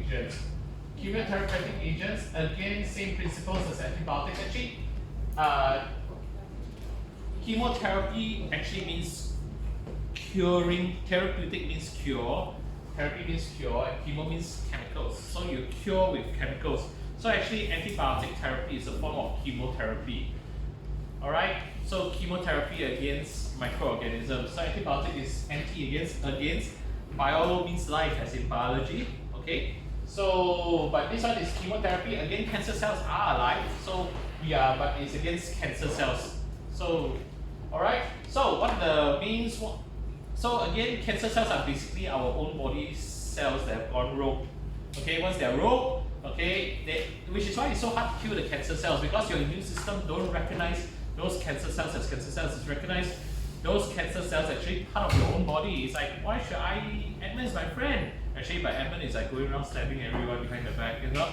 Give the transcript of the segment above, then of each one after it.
agents. Chemotherapeutic agents, again, same principles as antibiotics. Actually, chemotherapy actually means curing. Therapeutic means cure. Therapy means cure, and chemo means chemicals. So you cure with chemicals. So actually, antibiotic therapy is a form of chemotherapy. Alright? So chemotherapy against microorganisms. So antibiotic is against. Bio means life as in biology. Okay? So, but this one is chemotherapy. Again, cancer cells are alive. So but it's against cancer cells. So, alright? So what the means? So again, cancer cells are basically our own body cells that have gone rogue. Okay, once they're rogue, okay, which is why it's so hard to kill the cancer cells, because your immune system don't recognize those cancer cells as cancer cells. It's recognize those cancer cells actually part of your own body. It's like, why should Edmund is my friend. Actually, by Edmund is like going around slapping everyone behind the back, you know.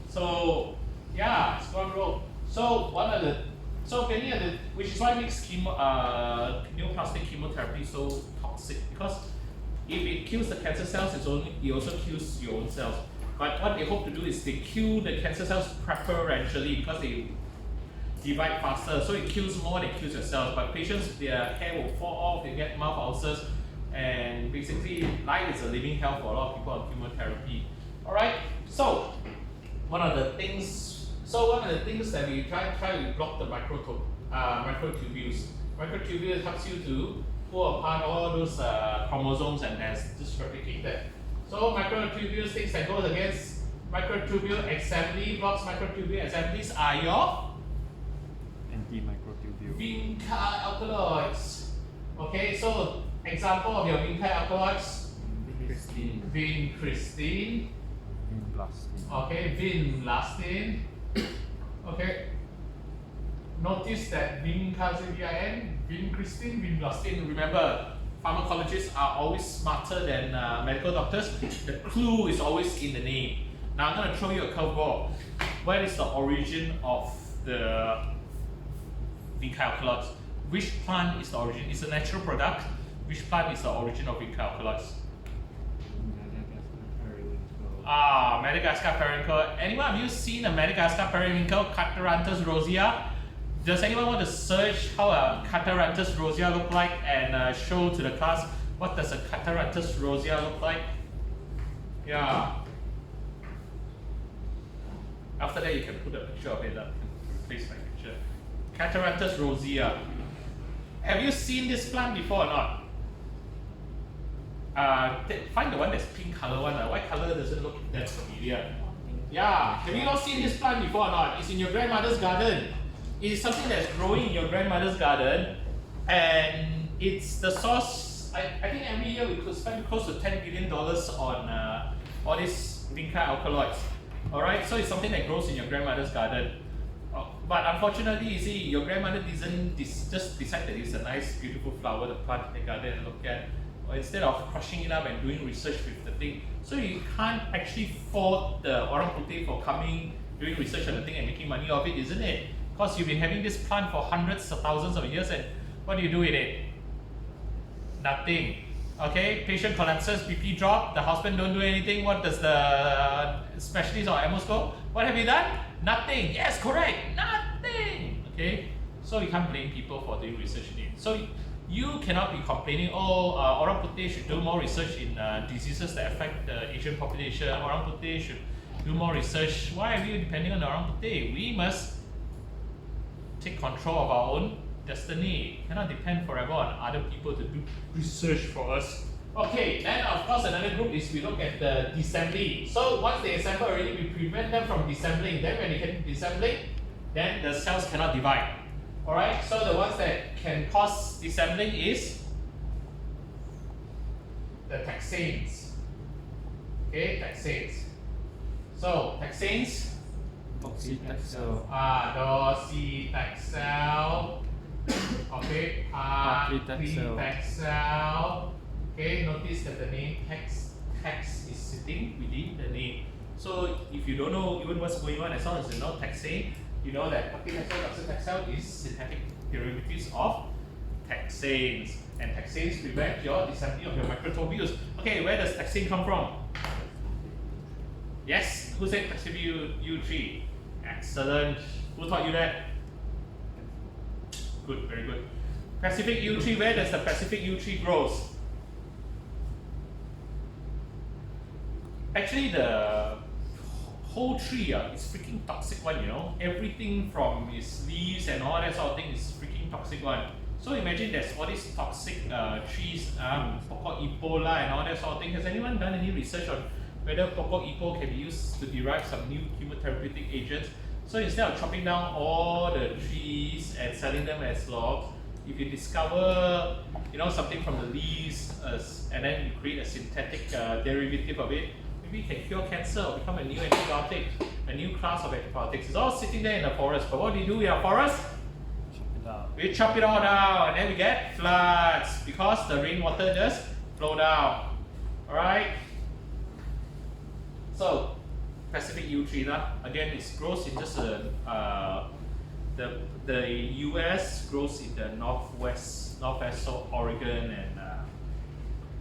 So yeah, it's gone rogue. So which is why it makes neoplastic chemotherapy so toxic, because if it kills the cancer cells, it also kills your own cells. But what they hope to do is they kill the cancer cells preferentially because they divide faster, so it kills more than it kills your cells. But patients, their hair will fall off, they get mouth ulcers, and basically life is a living hell for a lot of people on chemotherapy. Alright, so one of the things that we try to block the microtubules. Microtubules helps you to pull apart all those chromosomes and just replicate that. So microtubules, things that goes against microtubule assembly, blocks microtubule assemblies are your anti-microtubule Vinca alkaloids. Okay, so example of your Vinca alkaloids: Vincristine, vinblastine. okay, vinblastine. Okay. Notice that Vinca, Vincristine, vinblastine. Remember, pharmacologists are always smarter than medical doctors. The clue is always in the name. Now I'm going to throw you a curveball. Where is the origin of the Vinca alkaloids? Which plant is the origin? It's a natural product. Which plant is the origin of Vinca alkaloids? Madagascar periwinkle. Anyone of you seen a Madagascar periwinkle, Catharanthus rosea? Does anyone want to search how a Catharanthus rosea look like and show to the class what does a Catharanthus rosea look like? Yeah. After that, you can put a picture of it up and replace my picture. Catharanthus rosea. Have you seen this plant before or not? Find the one that's pink color one. White color doesn't look that familiar. Yeah, have you all seen this plant before or not? It's in your grandmother's garden. It is something that's growing in your grandmother's garden, and it's the source. I think every year we could spend close to $10 billion on all these Vinca alkaloids. Alright, so it's something that grows in your grandmother's garden. But unfortunately, you see, your grandmother doesn't just decide that it's a nice, beautiful flower to plant in the garden and look at. Or instead of crushing it up and doing research with the thing. So you can't actually fault the orang putih for doing research on the thing and making money off it, isn't it? Because you've been having this plant for hundreds of thousands of years, and what do you do with it? Nothing. Okay, patient collapses, BP drop, the husband don't do anything. What does the specialist or AMOS go? What have you done? Nothing. Yes, correct. Nothing. Okay, so you can't blame people for doing research in it. So you cannot be complaining, orang putih should do more research in diseases that affect the Asian population. Orang putih should do more research. Why are we depending on orang putih? We must take control of our own destiny. Cannot depend forever on other people to do research for us. Okay, then of course another group is we look at the disassembly. So once they assemble already, we prevent them from disassembling. Then when they can disassembling, then the cells cannot divide. Alright, so the ones that can cause disassembling is the taxanes. Okay, taxanes. So taxanes, Docetaxel, docetaxel, okay, paclitaxel. Okay, notice that the name tax is sitting within the name. So if you don't know even what's going on, as long as you know taxane, you know that paclitaxel, docetaxel is synthetic derivatives of taxanes, and taxanes prevent your disassembly of your microtubules. Okay, where does taxane come from? Yes, who said Pacific Yew Tree? Excellent. Who taught you that? Good, very good. Pacific Yew Tree, where does the Pacific Yew Tree grows? Actually, the whole tree is freaking toxic one, you know. Everything from its leaves and all that sort of thing is freaking toxic one. So imagine there's all these toxic trees, pokok ipola and all that sort of thing. Has anyone done any research on whether pokok ipo can be used to derive some new chemotherapeutic agents? So instead of chopping down all the trees and selling them as logs, if you discover, you know, something from the leaves and then you create a synthetic derivative of it, maybe you can cure cancer or become a new antibiotic, a new class of antibiotics. It's all sitting there in the forest. But what do you do with our forest? We chop it all down and then we get floods because the rainwater just flow down. Alright? So, Pacific Yew Tree, again, it grows in just the US grows in the northwest, so Oregon and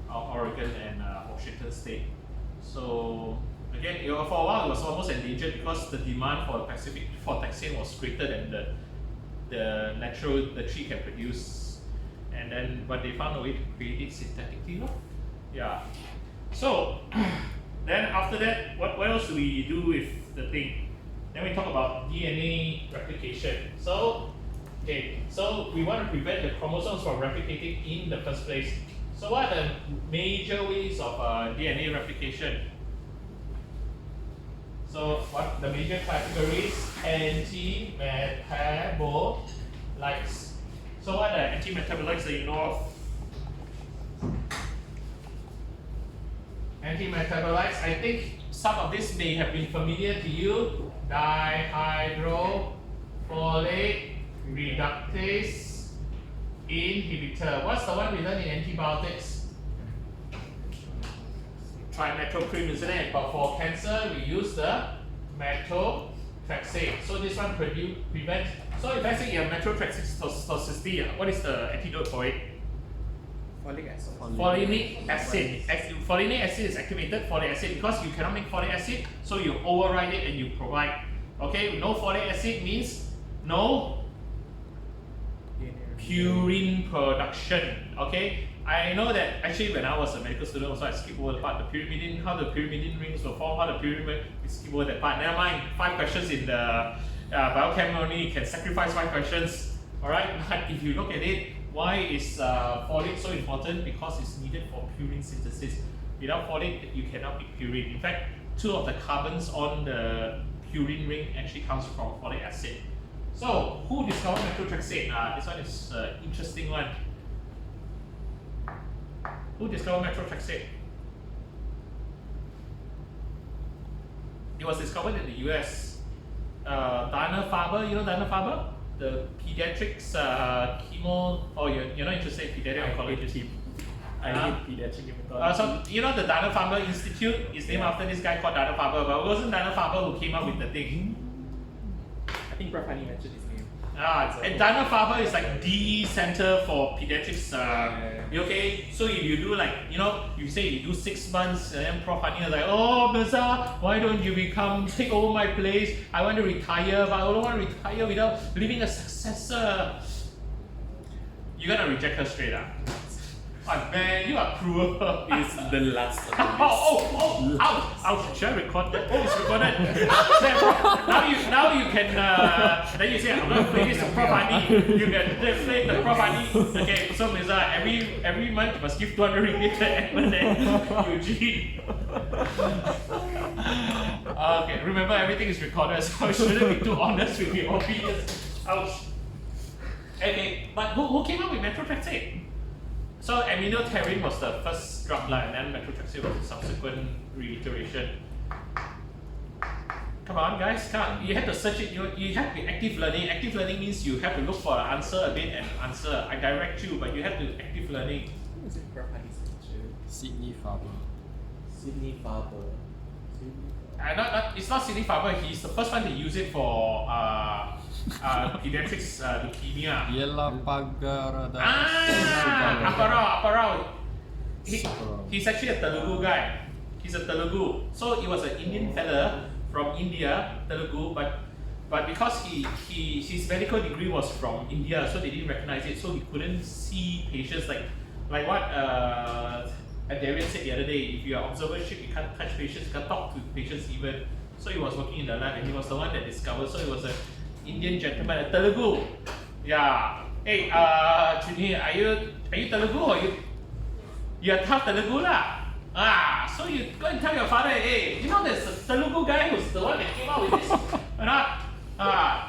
Washington State. So again, for a while it was almost endangered because the demand for taxane was greater than the tree can produce, and then but they found a way to create it synthetically. Yeah. So then after that, what else do we do with the thing? Then we talk about DNA replication. So we want to prevent the chromosomes from replicating in the first place. So what are the major ways of DNA replication? So what the major categories? Antimetabolites. So what are the antimetabolites that you know of? Antimetabolites, I think some of this may have been familiar to you. Dihydrofolate, reductase, inhibitor. What's the one we learned in antibiotics? Trimethoprim, isn't it? But for cancer, we use the Methotrexate. So this one prevents. So if I say you have Methotrexate toxicity, what is the antidote for it? Folic acid. Folic acid. Folic acid is activated folic acid because you cannot make folic acid, so you override it and you provide. Okay, no folic acid means no purine production. Okay, I know that actually when I was a medical student also I skipped over the part, the pyrimidine, how the pyrimidine rings will form, how the pyrimidine, we skip over that part. Never mind, 5 questions in the biochem only, you can sacrifice 5 questions. Alright, but if you look at it, why is folate so important? Because it's needed for purine synthesis. Without folate, you cannot make purine. In fact, 2 of the carbons on the purine ring actually comes from folic acid. So, who discovered methotrexate? This one is an interesting one. Who discovered methotrexate? It was discovered in the US. Dana-Farber, you know Dana-Farber? The pediatrics chemo. Oh, you're not interested in pediatric oncology? I hate pediatric hematology. So, you know the Dana-Farber Institute is named after this guy called Dana-Farber, but it wasn't Dana-Farber who came up with the thing. I think Prof. Hani mentioned his name. And Dana-Farber is like the center for pediatrics. Okay, so if you do like, you know, you say you do 6 months, and then Prof. Hani is like, oh, Mirza, why don't you take over my place? I want to retire, but I don't want to retire without leaving a successor. You're gonna reject her straight up. Oh man, you are cruel. It's the last of the list. Ouch! Should I record that? Oh, it's recorded. now you can. Then you say, I'm gonna play this to Prof. Hani. You can play the Prof. Hani. Okay, so Mirza, every month you must give 200 ringgit to Edmund and Eugene. Okay, remember everything is recorded, so I shouldn't be too honest with your opinions. Ouch. Okay, but who came up with methotrexate? So aminoterine was the first drug line, and then methotrexate was the subsequent reiteration. Come on guys, you have to search it, you have to be active learning. Active learning means you have to look for an answer a bit and answer. I direct you, but you have to active learning. Who is it? Prof. Hani's teacher. Sydney Faber. Sydney Faber. It's not Sidney Faber, he's the first one to use it for pediatrics leukemia. Yellapragada Subbarow. He's actually a Telugu guy. He's a Telugu. So he was an Indian fella from India, Telugu, but because his medical degree was from India, so they didn't recognize it, so he couldn't see patients like what Darian said the other day. If you are observership, you can't touch patients, you can't talk to patients even. So he was working in the lab and he was the one that discovered. So he was an Indian gentleman, a Telugu. Yeah. Hey, Chuni, are you Telugu or you're tough Telugu lah? So you go and tell your father, hey, you know there's a Telugu guy who's the one that came out with this or not?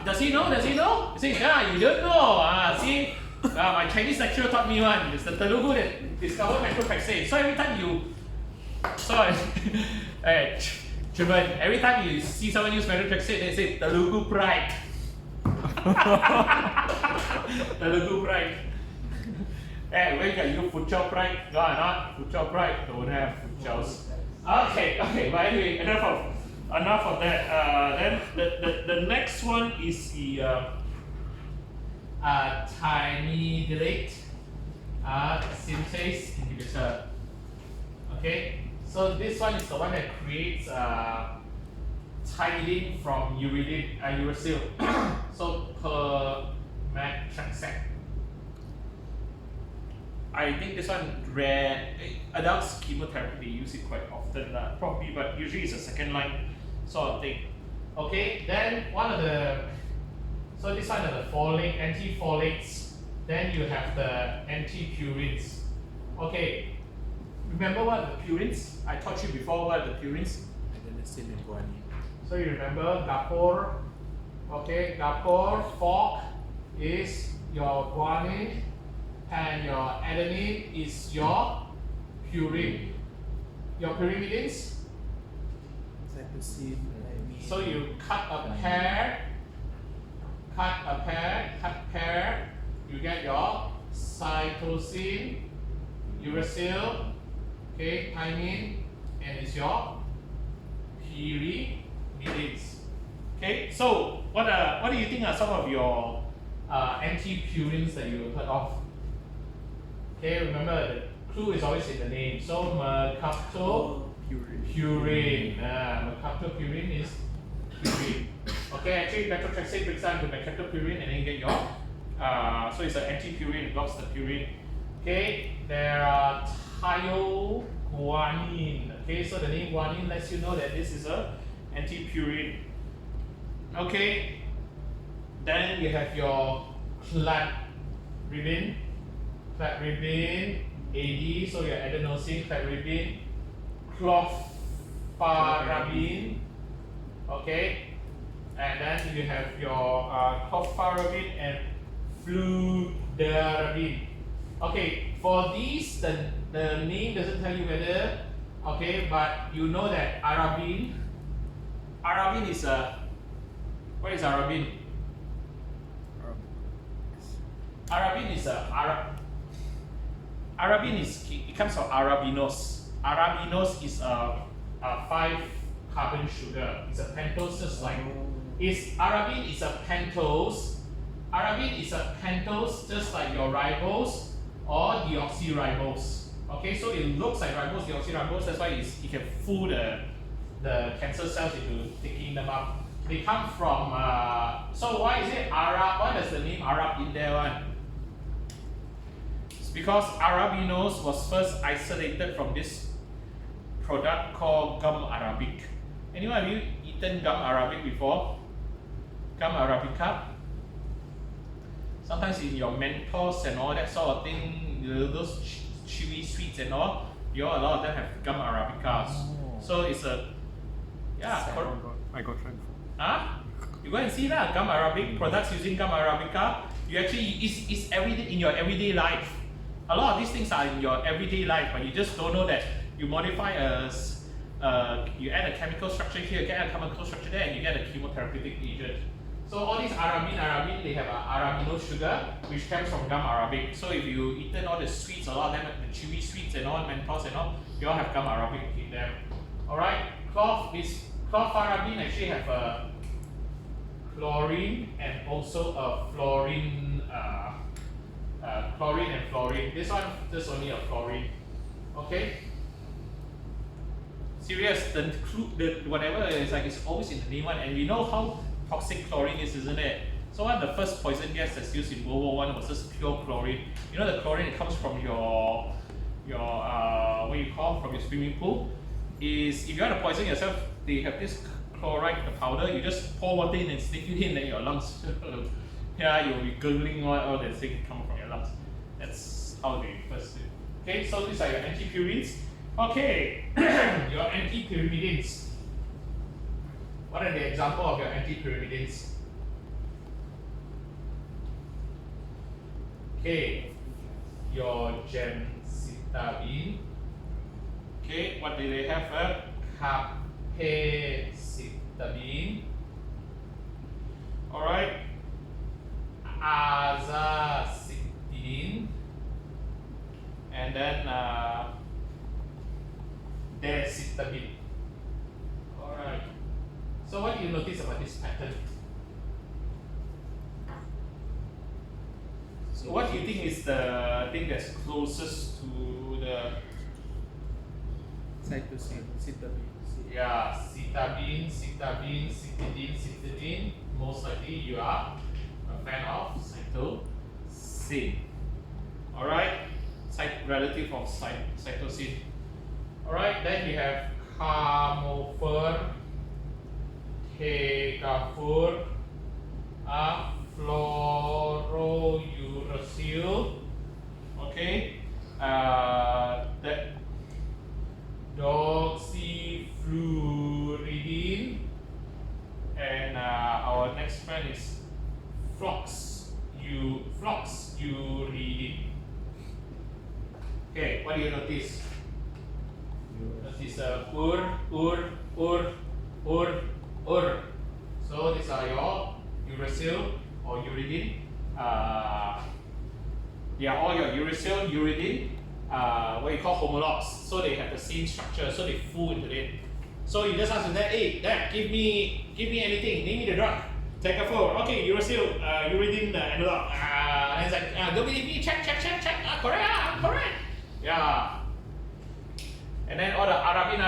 Does he know? He says, yeah, you don't know. See, my Chinese lecturer taught me one. It's the Telugu that discovered Methotrexate. So every time hey, Chuban, every time you see someone use Methotrexate, they say Telugu pride. Telugu pride. Hey, where got you futsal pride? No, not futsal pride. Don't have futsals. Okay. But anyway, enough of that. Then the next one is the Thymidylate synthase inhibitor. Okay, so this one is the one that creates thymidine from uracil. So Pemetrexed. I think this one rare. Adults chemotherapy, they use it quite often, probably, but usually it's a second line sort of thing. Okay, then so this one are the antifolates. Then you have the antipurines. Okay, remember what are the purines? I taught you before what are the purines. Adenosine and guanine. So you remember Gapor. Okay, Gapor fork is your guanine, and your adenine is your purine. Your pyrimidines. Cytosine. So you cut a pair, you get your cytosine, uracil, okay, thymine, and it's your pyrimidines. Okay, so what do you think are some of your antipurines that you heard of? Okay, remember the clue is always in the name. So Mercaptopurine. Mercaptopurine is purine. Okay, actually Methotrexate breaks down to Mercaptopurine and then you get your so it's an antipurine, blocks the purine. Okay, there are Tioguanine. Okay, so the name guanine lets you know that this is a antipurine. Okay, then you have your Cladribine, AD, so your adenosine, Cladribine, Clofarabine, okay, and then you have your Clofarabine and Fludarabine. Okay, for these, the name doesn't tell you whether, okay, but you know that Arabine is a, what is Arabine? Arabine is it comes from arabinose. Arabinose is a 5-carbon sugar. It's a pentose, just like Arabine is a pentose. Arabine is a pentose, just like your ribose or deoxyribose. Okay, so it looks like ribose, deoxyribose. That's why it can fool the cancer cells into taking them up. They come from. So why is it Arab? Why does the name Arab in there one? Because arabinose was first isolated from this product called gum arabic. Anyone have you eaten gum arabic before? Gum arabica? Sometimes in your Mentos and all that sort of thing, those chewy sweets and all, a lot of them have gum arabicas. So it's a, yeah. I got tried before. You go and see that gum arabic products using gum arabica. You actually it's everyday in your everyday life. A lot of these things are in your everyday life, but you just don't know that you modify you add a chemical structure here, you get a chemical structure there, and you get a chemotherapeutic agent. So all these arabine, they have arabinose sugar, which comes from gum arabic. So if you eaten all the sweets, a lot of them, the chewy sweets and all, Mentos and all, they all have gum arabic in them. Alright, Clofarabine actually have a chlorine and also a fluorine, chlorine and fluorine. This one just only a fluorine. Okay. Serious, the whatever is like it's always in the name one, and we know how toxic chlorine is, isn't it? So one of the first poison gas that's used in World War I was just pure chlorine. You know the chlorine that comes from your what you call from your swimming pool is if you want to poison yourself, they have this chloride, the powder, you just pour water in and sniff it in and your lungs yeah, you'll be gurgling all that thing coming from your lungs. That's how they first do. Okay, so these are your antipurines. Okay, your antipyrimidines. What are the example of your antipyrimidines? Okay, your Gemcitabine. Okay, what do they have? Capecitabine. Alright, Azacitidine. And then Decitabine. Alright. So what do you notice about this pattern? So what do you think is the thing that's closest to the Cytosine, Cytosine. yeah, Cytidine, Cytidine. Most likely you are a fan of Cytosine. Alright, relative of Cytosine. Alright, then you have camphor, tegafur, fluorouracil, okay, that doxyfluoridine, and our next friend is floxuridine. Okay, what do you notice? Notice So these are your uracil or uridine. They are all your uracil, uridine, what you call homologs. So they have the same structure, so they full into it. So you just ask them, hey, Dad, give me anything, name me the drug. Take a photo. Okay, uracil, uridine analog. And it's like, don't believe me, check. Correct. Yeah. And then all the arabine,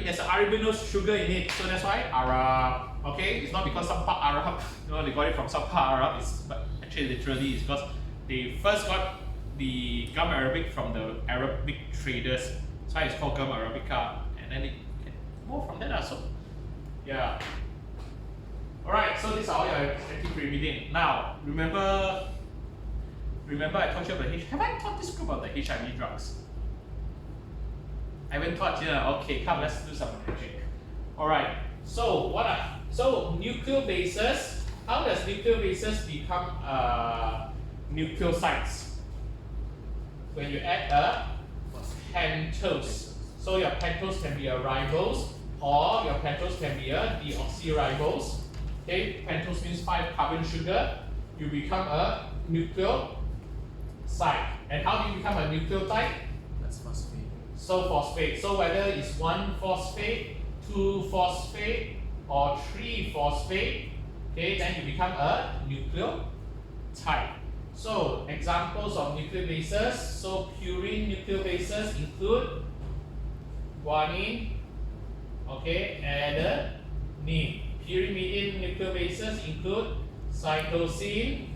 there's an arabinose sugar in it, so that's why Arab. Okay, it's not because some part Arab, they got it from some part Arab, but actually literally it's because they first got the gum arabic from the Arabic traders. That's why it's called gum arabica, and then it more from that also. Yeah. Alright, so these are all your antipyrimidine. Now, remember I told you about have I taught this group about the HIV drugs? I haven't taught you. Okay, come, let's do some magic. Alright, so nucleobases, how does nucleobases become nucleosides? When you add a pentose. So your pentose can be a ribose, or your pentose can be a deoxyribose. Okay, pentose means 5 carbon sugar. You become a nucleoside. And how do you become a nucleotide? That's phosphate. So phosphate. So whether it's 1 phosphate, 2 phosphate, or 3 phosphate, okay, then you become a nucleotide. So examples of nucleobases. So purine nucleobases include guanine, okay, adenine. Pyrimidine nucleobases include cytosine,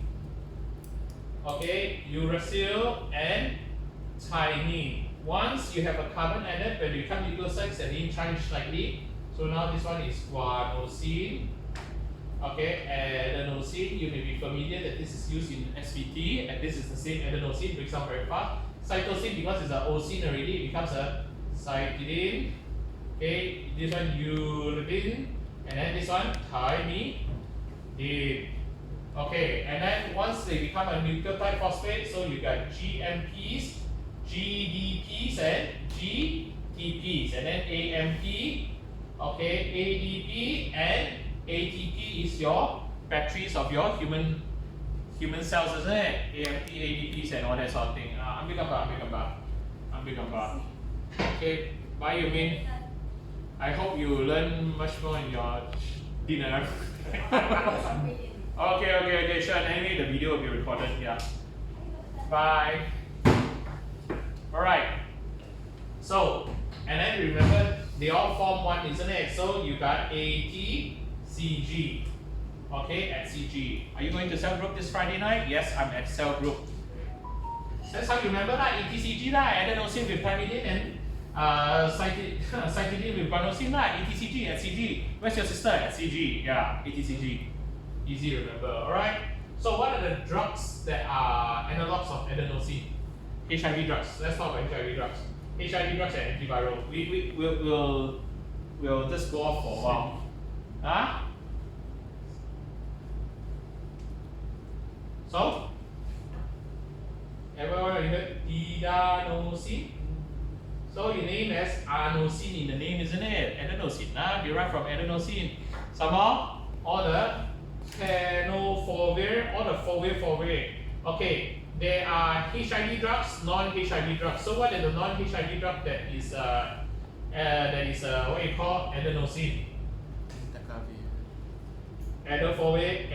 okay, uracil, and thymine. Once you have a carbon added, when you become nucleosides, the name change slightly. So now this one is guanosine, okay, adenosine. You may be familiar that this is used in SVT, and this is the same adenosine, breaks down very fast. Cytosine, because it's an osine already, it becomes a cytidine. Okay, this one uridine, and then this one thymidine. Okay, and then once they become a nucleotide phosphate, so you got GMPs, GDPs, and GTPs, and then AMP, okay, ADP, and ATP is your batteries of your human cells, isn't it? AMP, ADPs, and all that sort of thing. Ambil gambar. Okay, bye Yumin. I hope you learn much more in your dinner. Okay, sure. Anyway, the video will be recorded. Yeah. Bye. Alright. So, and then remember they all form one, isn't it? So you got ATCG. Okay, at CG. Are you going to cell group this Friday night? Yes, I'm at cell group. That's how you remember that ATCG lah, adenosine with thymidine and cytidine with guanosine lah, ATCG at CG. Where's your sister? At CG. Yeah, ATCG. Easy to remember. Alright. So what are the drugs that are analogs of adenosine? HIV drugs. Let's talk about HIV drugs. HIV drugs and antiviral. We'll just go off for a while. Huh? So, everyone you heard didanosine? So you name as adenosine in the name, isn't it? Adenosine, derived from adenosine. Some more, all the tenofovir, all the fovir. Okay, there are HIV drugs, non-HIV drugs. So what is the non-HIV drug that is what you call adenosine? Adifovir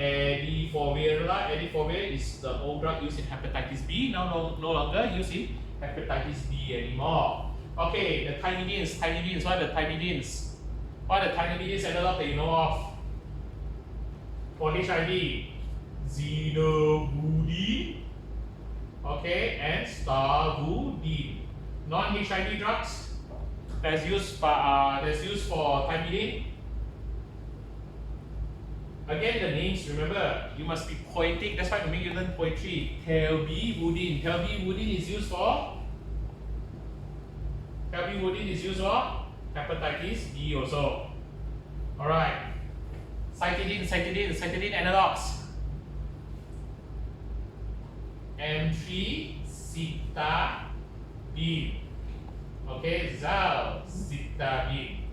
is the old drug used in hepatitis B, now no longer used in hepatitis B anymore. Okay, the thymidines. What are the thymidines? What are the thymidines analog that you know of? For HIV, zidovudine, okay, and stavudine. Non-HIV drugs that's used for thymidine. Again, the names, remember, you must be poetic. That's why we make you learn poetry. Telbivudine. Telbivudine is used for hepatitis B also. Alright. Cytidine analogs. Amtricitabine. Okay, Zalcitabine.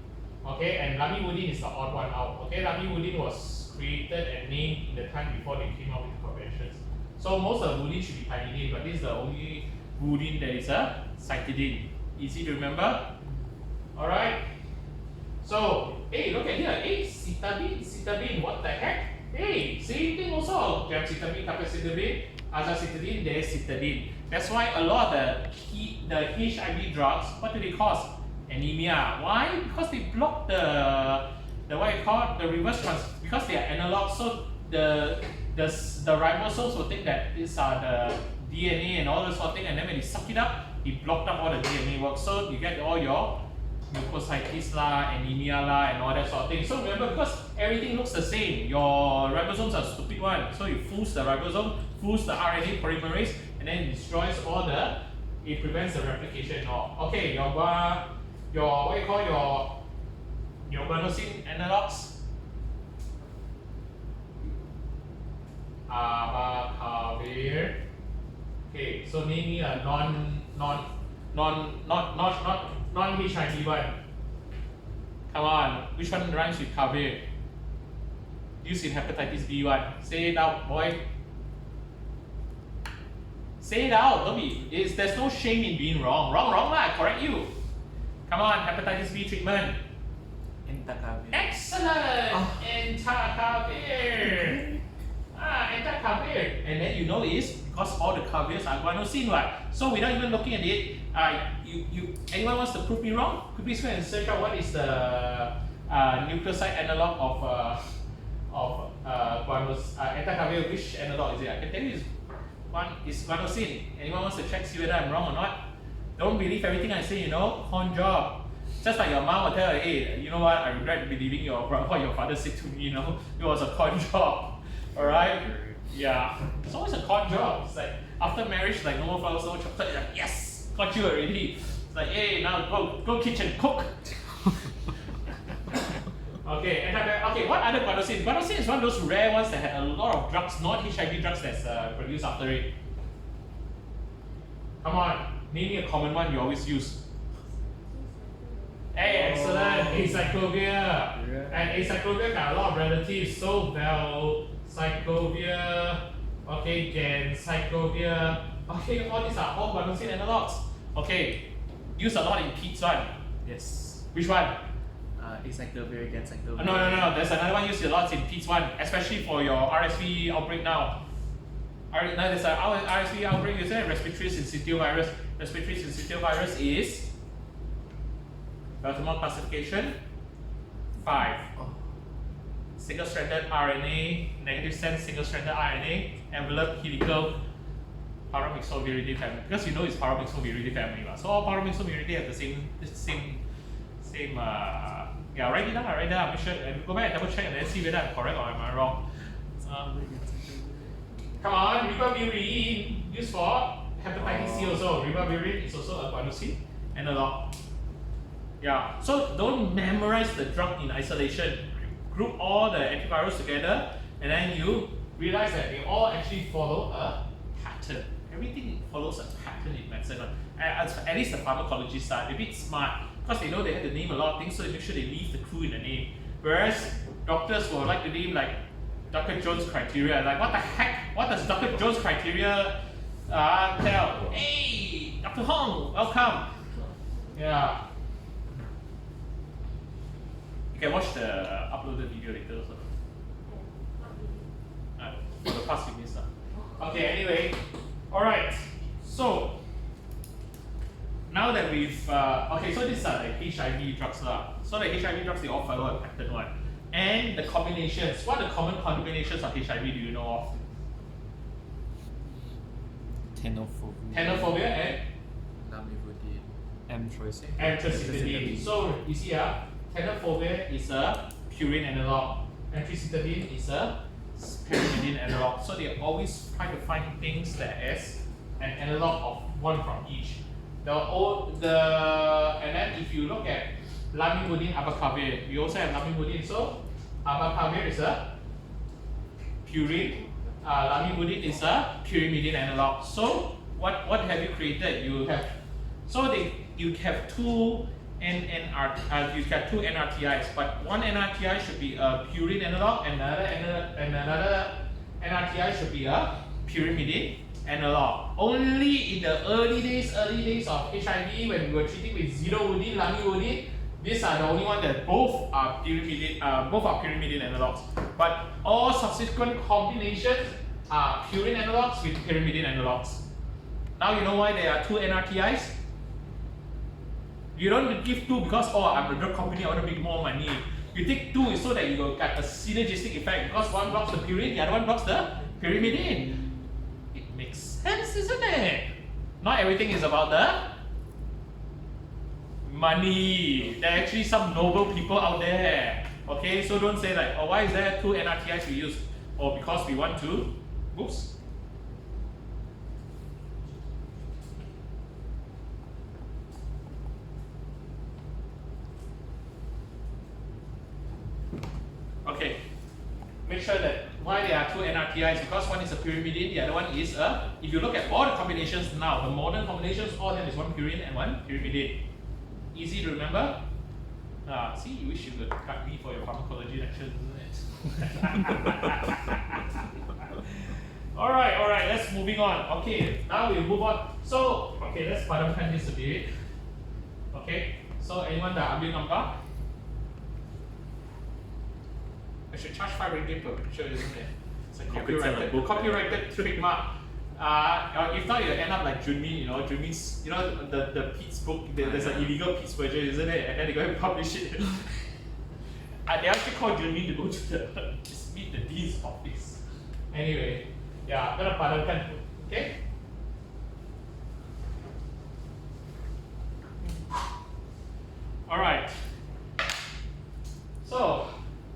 Okay, and lamivudine is the odd one out. Okay, lamivudine was created and named in the time before they came out with conventions. So most of the woodine should be thymidine, but this is the only woodine that is a cytidine. Easy to remember? Alright. So, hey, look at here. Citabine, what the heck? Hey, same thing also. Gemcitabine, Capecitabine, Azacitidine, Decitabine. That's why a lot of the HIV drugs, what do they cause? Anemia. Why? Because they block the what you call the reverse trans, because they are analogs. So the ribosomes will think that these are the DNA and all this sort of thing, and then when they suck it up, it blocked up all the DNA work. So you get all your mucositis lah, anemia lah, and all that sort of thing. So remember, because everything looks the same, your ribosomes are stupid one. So you fools the ribosome, fools the RNA polymerase, and then it destroys all it prevents the replication and all. Okay, your what you call your guanosine analogs? Abacavir. Okay, so name me a non-HIV one. Come on, which one rhymes with cavir? Used in hepatitis B one. Say it out, boy. Say it out. Don't be. There's no shame in being wrong. Wrong lah. I correct you. Come on, hepatitis B treatment. Entacavir. Excellent. Entacavir. Entacavir. And then you know is because all the cavirs are guanosine, right? So without even looking at it, anyone wants to prove me wrong? Could please go and search out what is the nucleoside analog of entacavir? Which analog is it? I can tell you one is guanosine. Anyone wants to check, see whether I'm wrong or not? Don't believe everything I say, con job. Just like your mom will tell you, hey, you know what, I regret believing what your father said to me, it was a con job. Alright? Yeah. It's always a con job. It's like, after marriage, like, no more flowers, no chocolate, it's like, yes, got you already. It's like, hey, now go kitchen, cook. Okay, what other guanosine? Guanosine is one of those rare ones that had a lot of drugs, non-HIV drugs that's produced after it. Come on, name me a common one you always use. Hey, excellent, acyclovir. Yeah. And acyclovir got a lot of relatives, so valcyclovir, okay, ganciclovir. Okay, all these are all guanosine analogs. Okay, used a lot in peds one. Yes. Which one? Acyclovir, ganciclovir. No. There's another one used a lot in peds one, especially for your RSV outbreak now. Now there's an RSV outbreak. You say respiratory syncytial virus. Respiratory syncytial virus is Baltimore classification 5. Oh. Single-stranded RNA, negative sense single-stranded RNA, envelope helical paramyxoviridae family. Because you know it's paramyxoviridae family, so all paramyxoviridae have the same yeah, write it down, I'm sure, and go back and double check and then see whether I'm correct or am I wrong. Come on, ribavirin, used for hepatitis C also. Ribavirin is also a guanosine analog. Yeah, so don't memorize the drug in isolation. Group all the antivirals together and then you realize that they all actually follow a pattern. Everything follows a pattern in medicine. At least the pharmacologists are a bit smart because they know they have to name a lot of things, so they make sure they leave the clue in the name. Whereas doctors will like to name like Dr. Jones criteria. Like what the heck? What does Dr. Jones criteria tell? Hey, Dr. Hong, welcome. Yeah. You can watch the uploaded video later also. For the past few minutes. Okay, anyway. Alright. So now that we've okay, so these are the HIV drugs lah. So the HIV drugs they all follow a pattern one. And the combinations. What are the common combinations of HIV do you know of? Tenofovir and Lamivudine. Anticitabine. So you see tenofovir is a purine analog. Anticitabine is a pyrimidine analog. So they always try to find things that is an analog of one from each. And then if you look at lamivudine, abacavir, we also have lamivudine. So abacavir is a purine. Lamivudine is a pyrimidine analog. So what have you created? You have you have two NRTIs, but one NRTI should be a purine analog, and another NRTI should be a pyrimidine analog. Only in the early days of HIV, when we were treating with zidovudine, lamivudine, these are the only one that both are pyrimidine analogs. But all subsequent combinations are purine analogs with pyrimidine analogs. Now you know why there are two NRTIs? You don't give two because I'm a drug company, I want to make more money. You take two so that you will get a synergistic effect because one blocks the purine, the other one blocks the pyrimidine. It makes sense, isn't it? Not everything is about the money. There are actually some noble people out there. Okay, so don't say like, why is there two NRTIs we use? Or because we want to, oops. Okay, make sure that why there are two NRTIs, because one is a pyrimidine, the other one is a, if you look at all the combinations now, the modern combinations, all of them is one purine and one pyrimidine. Easy to remember? See, you wish you could cut me for your pharmacology lectures, isn't it? Alright, let's moving on. Okay, now we'll move on. So, okay, let's padamkan this a bit. Okay, so anyone that ambil gambar? I should charge 5 ringgit per picture, isn't it? It's a copyrighted trademark. If not, you end up like Junmi, Junmi's, the Pete's book, there's an illegal Pete's version, isn't it? And then they go and publish it. They actually call Junmi to go to meet the dean's office. Anyway, yeah, I'm gonna padamkan, okay? Alright. So,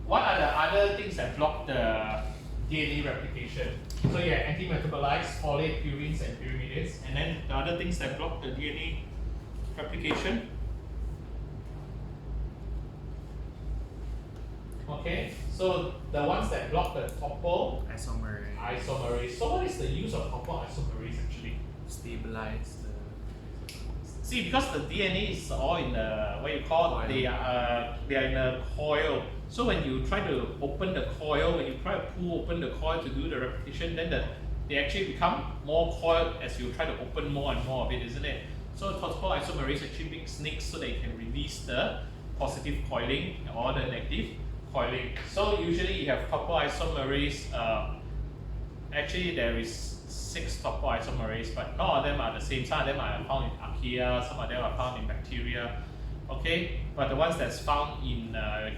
what are the other things that block the DNA replication? So yeah, antimetabolites, folate, purines, and pyrimidines. And then the other things that block the DNA replication. Okay, so the ones that block the topo isomerase. So what is the use of topo isomerase actually? Stabilize the. See, because the DNA is all in the they are in a coil. So when you try to open the coil, when you try to pull open the coil to do the replication, then they actually become more coiled as you try to open more and more of it, isn't it? So topoisomerase actually makes snakes so they can release the positive coiling or the negative coiling. So usually you have topoisomerase. Actually, there is 6 topoisomerase, but not all of them are the same. Some of them are found in archaea, some of them are found in bacteria. Okay, but the ones that's found in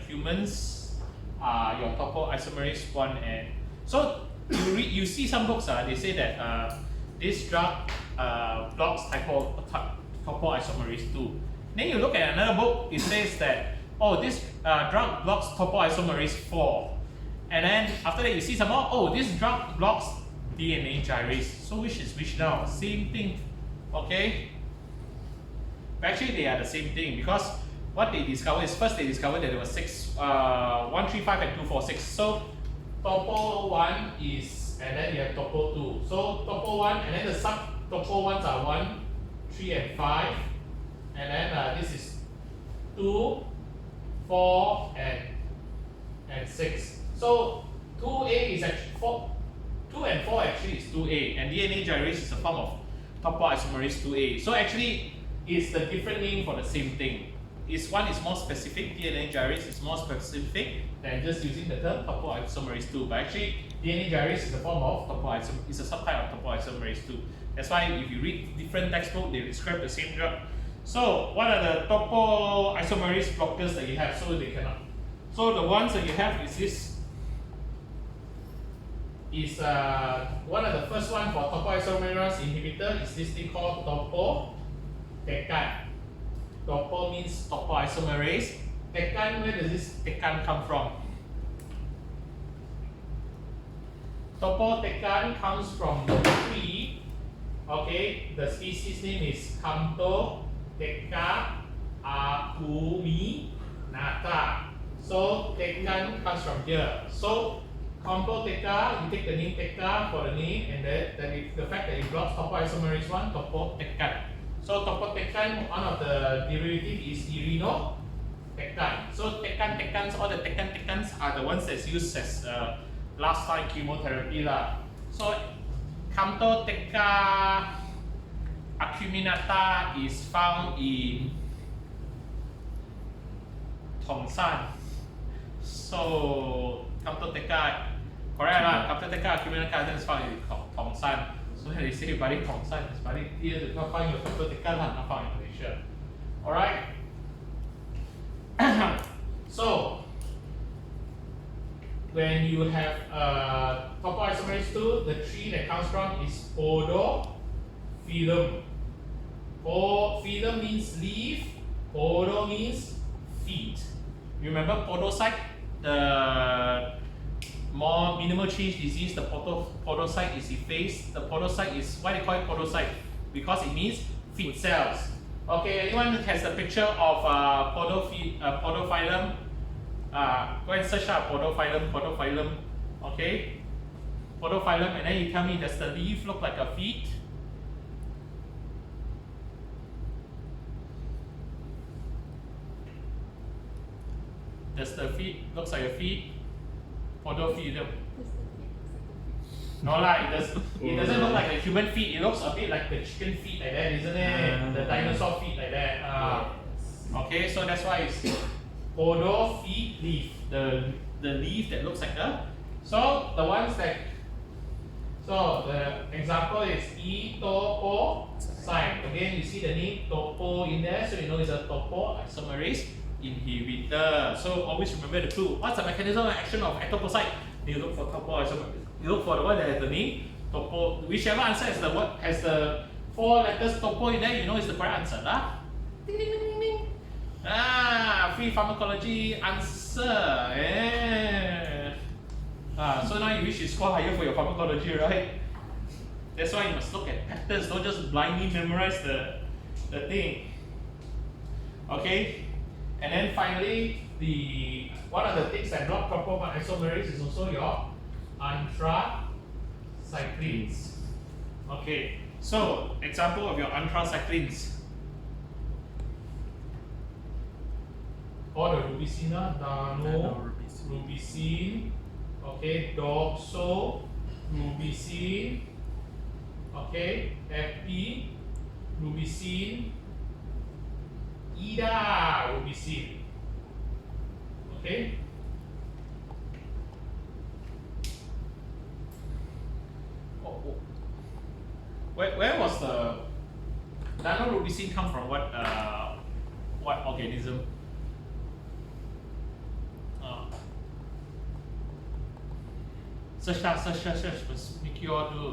humans are your topoisomerase 1 and so you see some books they say that this drug blocks topoisomerase 2. Then you look at another book, it says that oh, this drug blocks topoisomerase 4, and then after that you see some more, oh, this drug blocks DNA gyrase. So which is which now? Same thing, okay? But actually they are the same thing, because what they discovered is first they discovered that there were 135 and 246. So topo 1 is, and then you have topo 2. So topo 1 and then the sub topo 1s are 1, 3 and 5, and then this is 2, 4 and 6. So 2A is actually 4, 2 and 4 actually is 2A, and DNA gyrase is a form of topoisomerase 2A. So actually it's the different name for the same thing. One is more specific, DNA gyrase is more specific than just using the term topoisomerase 2. But actually DNA gyrase is a form of topoisomerase, is a subtype of topoisomerase 2. That's why if you read different textbooks, they describe the same drug. So what are the topoisomerase blockers that you have? So they cannot. So the ones that you have is this. Is one of the first one for topoisomerase inhibitor is this thing called topotecan. Topo means topoisomerase. Tecan, where does this tecan come from? Topotecan comes from the tree. Okay, the species name is Camptoteca acuminata. So tecan comes from here. So Camptoteca, you take the name teca for the name, and the fact that it blocks topoisomerase 1, topotecan. So topotecan, one of the derivative is irinotecan. So tecans, all the tecans are the ones that's used as last line chemotherapy lah. So Camptoteca acuminata is found in Thomsan. So Camptoteca, correct lah. Camptoteca acuminata is found in Thomsan. So when they say balik Thomsan, it's balik here to find your Camptoteca lah, not found in Malaysia. Alright. So when you have topoisomerase 2, the tree that comes from is podophyllum. Phylum means leaf, podo means feet. Remember podocyte? The more minimal change disease, the podocyte is effaced. The podocyte is, why they call it podocyte? Because it means feet cells. Okay, anyone has a picture of podophyllum? Go and search up podophyllum. Okay, podophyllum, and then you tell me, does the leaf look like a feet? Does the feet looks like a feet? Podophyllum. No lah, it doesn't look like a human feet. It looks a bit like the chicken feet like that, isn't it? The dinosaur feet like that. Okay, so that's why it's podo feet leaf. The leaf that looks like a. So the ones that. So the example is etoposide. Again, you see the name topo in there, so you know it's a topoisomerase inhibitor. So always remember the clue. What's the mechanism of action of etoposide? You look for topoisomerase. You look for the one that has the name topo. Whichever answer has the what has the 4 letters topo in there, you know it's the correct answer lah. Ding ding ding ding ding. Free pharmacology answer. So now you wish you score higher for your pharmacology, right? That's why you must look at patterns. Don't just blindly memorize the thing. Okay. And then finally, one of the things that block topoisomerase is also your anthracyclines. Okay, so example of your anthracyclines. All the rubicina, rubicin, okay, doxorubicin, okay, epi, rubicin, rubicin. Okay. Where was the nanorubicin come from? What what organism? Search. Make you all do.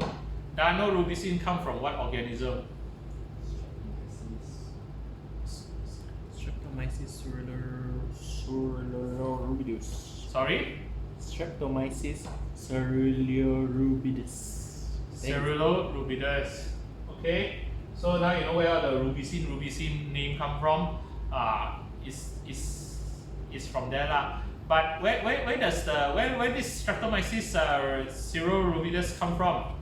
Dinorubicin come from what organism? Streptomyces cerulorubidus. Sorry? Streptomyces cerulorubidus. Cerulorubidus. Okay. So now you know where the rubicin name come from. Is from there lah. But where does where this Streptomyces cerulorubidus come from?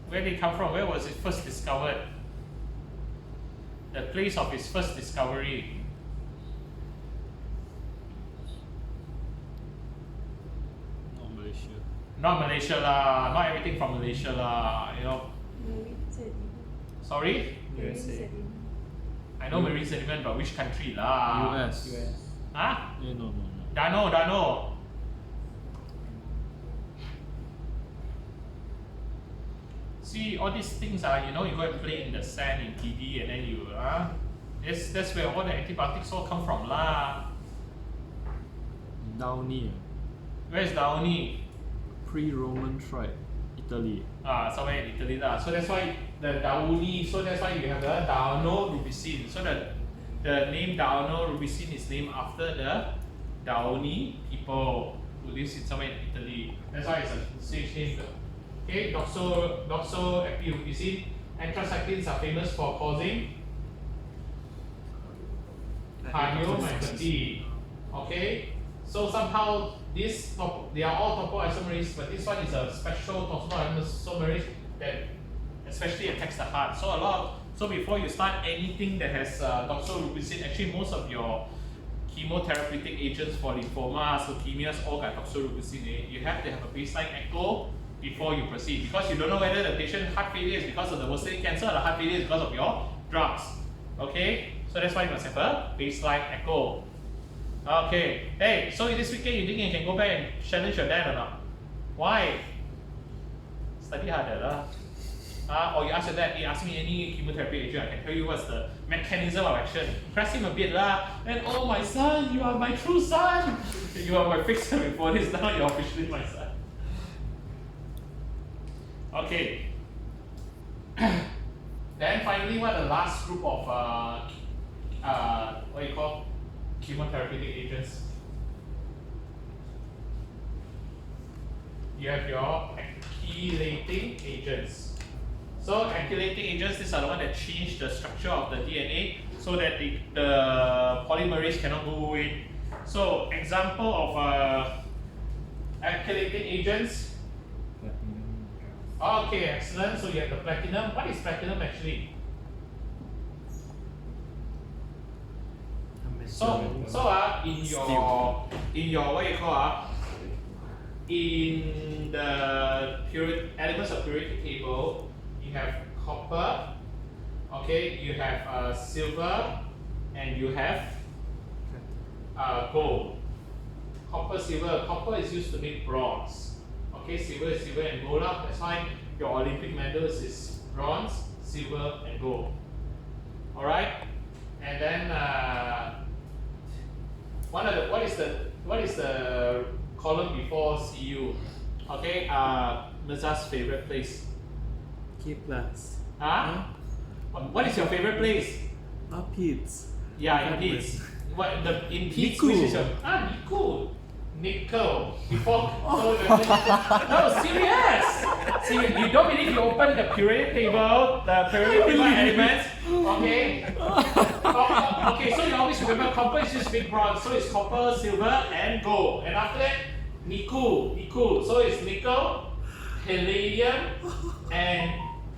Where did it come from? Where was it first discovered? The place of its first discovery. Not Malaysia. Not Malaysia lah. Not everything from Malaysia lah. You know. Sorry? USA. I know marine sediment, but which country lah? US. Huh? No. Dano. See, all these things are, you know, you go and play in the sand in TD and then you, that's where all the antibiotics all come from lah. Downey. Where's Downy? Pre-Roman tribe, Italy. Somewhere in Italy lah. So that's why the Downy, so that's why you have the Dinorubicin. So the name Dinorubicin is named after the Downy people who lives in somewhere in Italy. That's why it's a stage name. Okay, doxorubicin. Anthracyclines are famous for causing cardiomyopathy. Okay, so somehow they are all topoisomerase, but this one is a special topoisomerase that especially attacks the heart. So before you start anything that has doxorubicin, actually most of your chemotherapeutic agents for lymphomas, leukemias, all got doxorubicin. You have to have a baseline echo before you proceed, because you don't know whether the patient heart failure is because of the prostate cancer or the heart failure is because of your drugs. Okay, so that's why you must have a baseline echo. Okay, hey, so this weekend you think you can go back and challenge your dad or not? Why? Study harder lah. Or you ask your dad, hey, ask me any chemotherapy agent, I can tell you what's the mechanism of action. Press him a bit lah, and oh my son, you are my true son. You are my fixer before this, now you're officially my son. Okay. Then finally, what the last group of what you call chemotherapeutic agents? You have your alkylating agents. So alkylating agents, these are the ones that change the structure of the DNA so that the polymerase cannot go away. So example of alkylating agents. Okay, excellent. So you have the platinum. What is platinum actually? So in your what you call in the elements of periodic table, you have copper. Okay, you have silver, and you have gold. Copper, silver. Copper is used to make bronze. Okay, silver is silver and gold lah. That's why your Olympic medals is bronze, silver, and gold. All right, and then what is the column before CU? Okay, Mirza's favorite place. K plus. What is your favorite place? Pits. Yeah, in Pits. In Pits, which is your Nickel. Before no, serious. See, you don't believe you open the periodic table, the periodic table elements. Okay. Okay, so you always remember copper is just big bronze, so it's copper, silver, and gold. And after that, nickel. So it's nickel, palladium, and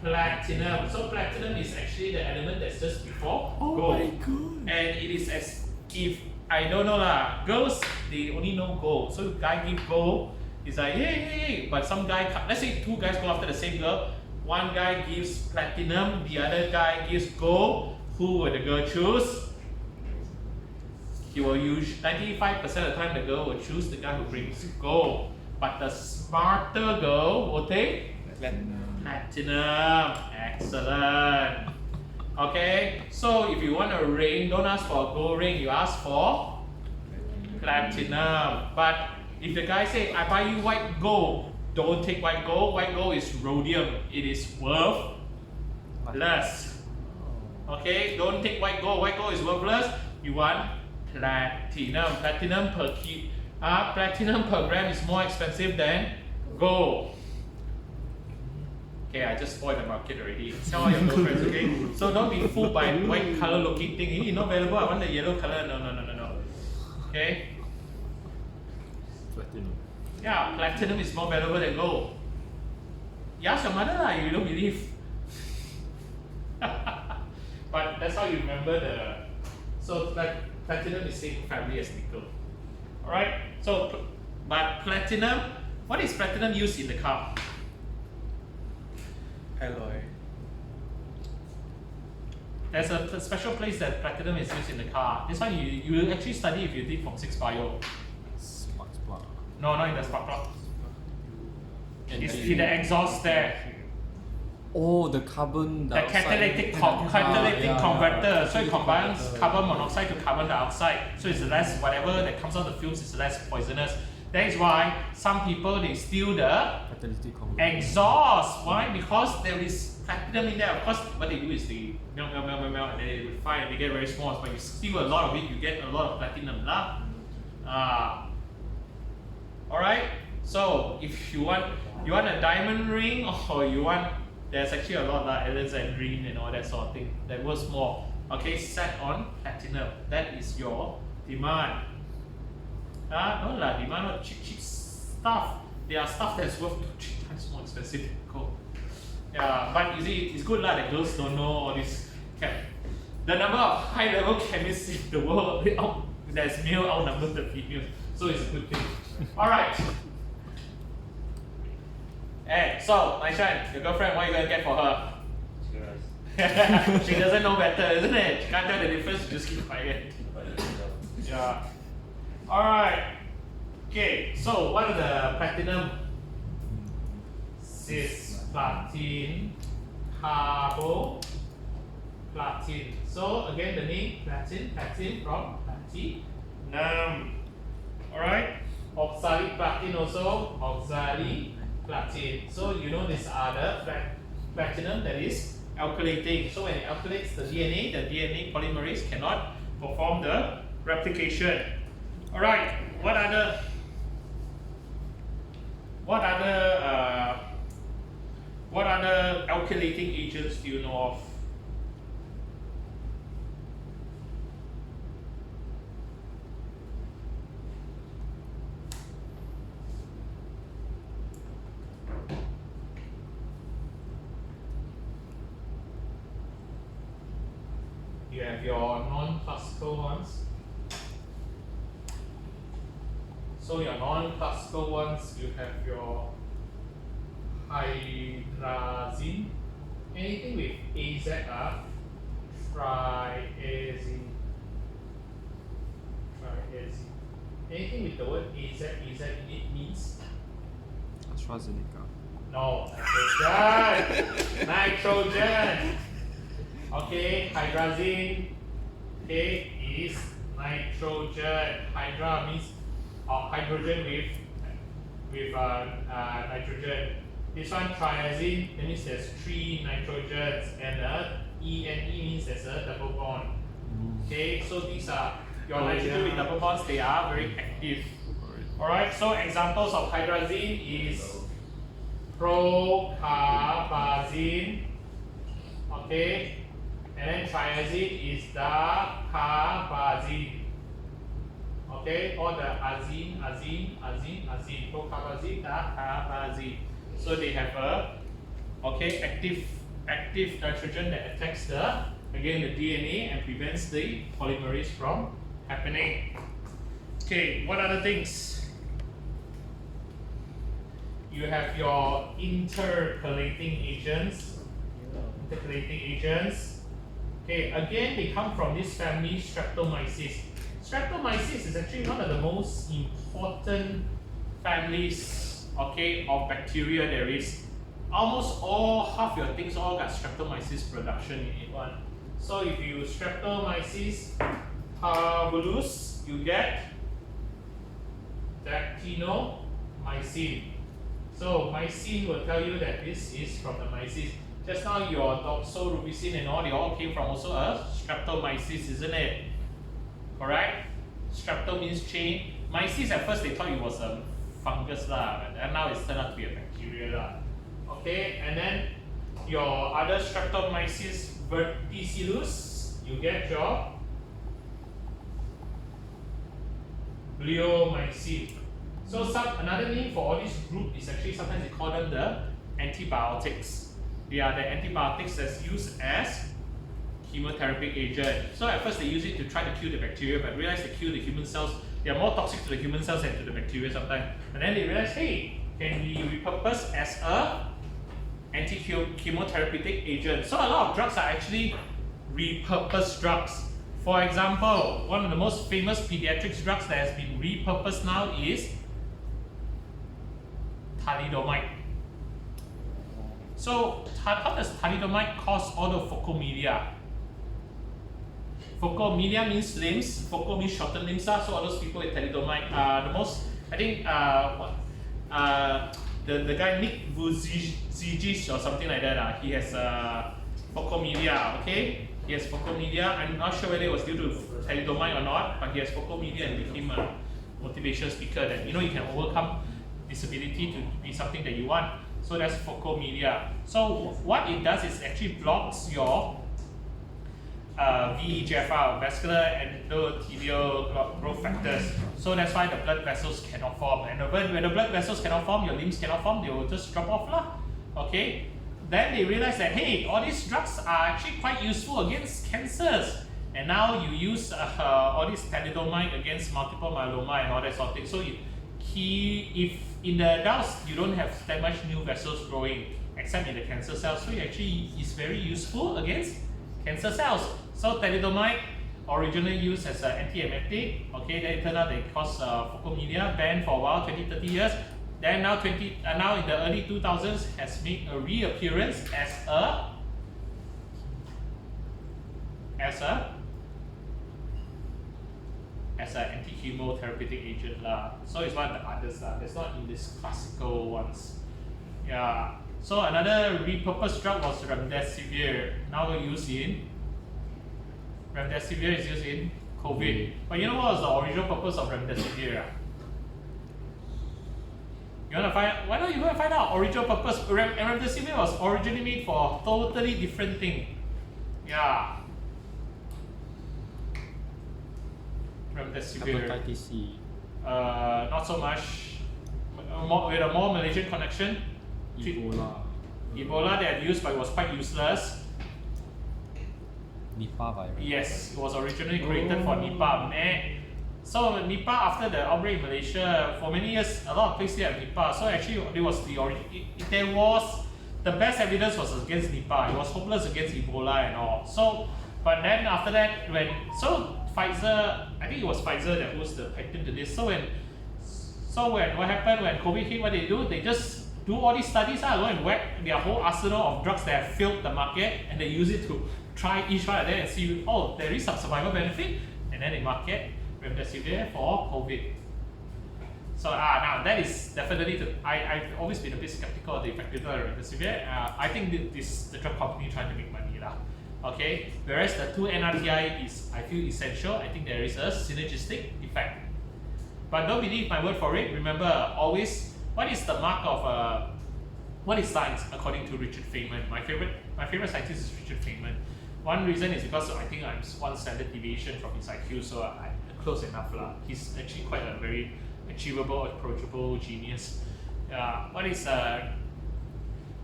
platinum. So platinum is actually the element that's just before gold. Oh my god. And it is as if I don't know lah. Girls, they only know gold. So guy give gold, he's like, hey. But some guy, let's say two guys go after the same girl. One guy gives platinum, the other guy gives gold. Who will the girl choose? He will use 95% of the time the girl will choose the guy who brings gold. But the smarter girl will take platinum. Excellent. Okay, so if you want a ring, don't ask for a gold ring, you ask for platinum. But if the guy say, I buy you white gold, don't take white gold. White gold is rhodium. It is worthless. Okay, don't take white gold. White gold is worthless. You want platinum. Platinum per gram is more expensive than gold. Okay, I just spoiled the market already. Tell all your girlfriends, okay? So don't be fooled by white color looking thing. It's not valuable. I want the yellow color. No. Okay? Platinum. Yeah, platinum is more valuable than gold. You ask your mother lah, you don't believe. But that's how you remember the. So platinum is same family as nickel. Alright? So, but platinum, what is platinum used in the car? Alloy. There's a special place that platinum is used in the car. This one you will actually study if you did Form 6 Bio. Spark. No, not in the spark plug. It's in the exhaust there. Oh, the carbon The dioxide. catalytic converter. So it combines carbon monoxide to carbon dioxide. So it's less, whatever that comes out of the fumes is less poisonous. That is why some people they steal the Catalytic converter. exhaust. Why? Because there is platinum in there. Of course, what they do is they melt, and then they refine and they get very small. But you steal a lot of it, you get a lot of platinum lah. Alright. So if you want a diamond ring or you want, there's actually a lot like Alexandrine and all that sort of thing that worth more. Okay, set on platinum. That is your demand. No lah, demand not cheap stuff. There are stuff that's worth 2-3 times more expensive than gold. Yeah, but you see, it's good lah that girls don't know all this. The number of high-level chemists in the world, there's male outnumbers the female, so it's a good thing. All right. Hey, so Naishan, your girlfriend, what are you gonna get for her? She doesn't know better, isn't it? She can't tell the difference. You just keep quiet. Yeah. All right. Okay. So what are the platinum? Cisplatin, carboplatin. So again, the name platin from platinum. All right. Oxaliplatin also oxaliplatin. So you know these are the platinum that is alkylating. So when it alkylates the DNA polymerase cannot perform the replication. All right. What other alkylating agents do you know of? You have your non-classical ones. So your non-classical ones, you have your hydrazine. Anything with AZ are triazine. Anything with the word AZ in it means? AstraZeneca. No, nitrogen. Okay, hydrazine. Okay, is nitrogen. Hydra means hydrogen with nitrogen. This one triazine, that means there's 3 nitrogens, and E means there's a double bond. Okay, so these are your nitrogen with double bonds. They are very active. All right. So examples of hydrazine is procarbazine. Okay, and then triazine is dacarbazine. Okay, or the azine, procarbazine, dacarbazine. So they have a active nitrogen that attacks the DNA and prevents the polymerase from happening. Okay, what other things? You have your intercalating agents. Okay, again they come from this family Streptomyces. Streptomyces is actually one of the most important families, okay, of bacteria there is. Almost all, half your things all got Streptomyces production in it one. So if you use Streptomyces parvulus, you get Actinomycin. So mycin will tell you that this is from the myces. Just now your doxorubicin and all, they all came from also a Streptomyces, isn't it? Correct? Strepto means chain. Myces at first they thought it was a fungus lah, and now it's turned out to be a bacteria lah. Okay, and then your other Streptomyces verticillus, you get your bleomycin. So another name for all this group is actually sometimes they call them the antibiotics. They are the antibiotics that's used as chemotherapy agent. So at first they use it to try to kill the bacteria, but realize they kill the human cells. They are more toxic to the human cells than to the bacteria sometimes. And then they realize, hey, can be repurposed as a anti-chemotherapeutic agent. So a lot of drugs are actually repurposed drugs. For example, one of the most famous pediatrics drugs that has been repurposed now is thalidomide. So how does thalidomide cause autophocomelia? Phocomelia means limbs, phoco means shortened limbs. So all those people with thalidomide are the most, I think, the guy Nick Vujicic or something like that, he has phocomelia, okay? He has phocomelia. I'm not sure whether it was due to thalidomide or not, but he has phocomelia and became a motivational speaker that, you know, you can overcome disability to be something that you want. So that's phocomelia. So what it does is actually blocks your VEGFR, vascular endothelial growth factors. So that's why the blood vessels cannot form. And when the blood vessels cannot form, your limbs cannot form, they will just drop off lah. Okay? Then they realize that, hey, all these drugs are actually quite useful against cancers. And now you use all this thalidomide against multiple myeloma and all that sort of thing. So if in the adults, you don't have that much new vessels growing, except in the cancer cells. So it actually is very useful against cancer cells. So thalidomide, originally used as an antiemetic, okay, then it turned out they cause phocomelia, banned for a while, 20-30 years. Then now now in the early 2000s has made a reappearance as an anti-chemotherapeutic agent lah. So it's one of the others lah. It's not in these classical ones. Yeah. So another repurposed drug was remdesivir. Now used in remdesivir is used in COVID. But you know what was the original purpose of remdesivir? You wanna find? Why don't you go and find out original purpose? Remdesivir was originally made for a totally different thing. Yeah. Remdesivir. Hepatitis C. Not so much. With a more Malaysian connection. Ebola they had used, but it was quite useless. Nipah virus. Yes, it was originally created for Nipah. So Nipah, after the outbreak in Malaysia, for many years, a lot of places had Nipah. So actually, it was the best evidence was against Nipah. It was hopeless against Ebola and all. So, but then after that, Pfizer, I think it was Pfizer that was the patent to this. So when what happened when COVID hit, what they do? They just do all these studies, go and whack their whole arsenal of drugs that have filled the market, and they use it to try each one of them and see, oh, there is some survival benefit, and then they market remdesivir for COVID. So now that is definitely I've always been a bit skeptical of the effectiveness of remdesivir. I think the drug company trying to make money lah. Okay, whereas the 2-NRTI is, I feel, essential. I think there is a synergistic effect. But don't believe my word for it. Remember, always, what is the mark of what is science according to Richard Feynman? My favorite scientist is Richard Feynman. One reason is because I think I'm one standard deviation from his IQ, so I'm close enough lah. He's actually quite a very achievable, approachable genius. What is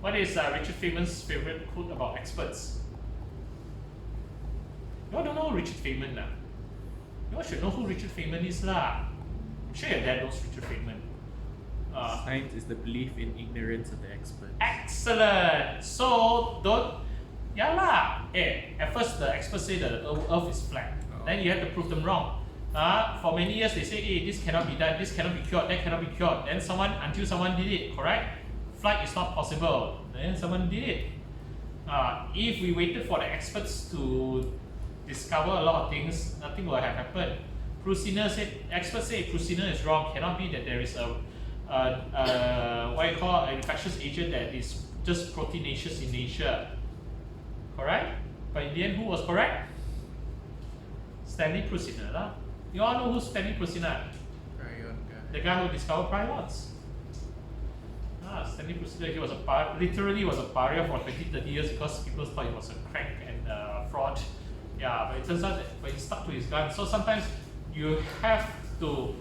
Richard Feynman's favorite quote about experts? You all don't know Richard Feynman lah. You all should know who Richard Feynman is lah. I'm sure your dad knows Richard Feynman. Science is the belief in ignorance of the experts. Excellent. So at first the experts say that the Earth is flat. Then you have to prove them wrong. For many years they say, hey, this cannot be done, this cannot be cured, that cannot be cured. Then until someone did it, correct? Flight is not possible. Then someone did it. If we waited for the experts to discover a lot of things, nothing would have happened. Experts say Prusiner is wrong. Cannot be that there is a what you call an infectious agent that is just proteinaceous in nature. Correct? But in the end, who was correct? Stanley Prusiner lah. You all know who's Stanley Prusiner? The guy who discovered prions. Stanley Prusiner, he was literally was a pariah for 20-30 years because people thought he was a crank and fraud. Yeah, but it turns out that when he stuck to his gun. So sometimes you have to,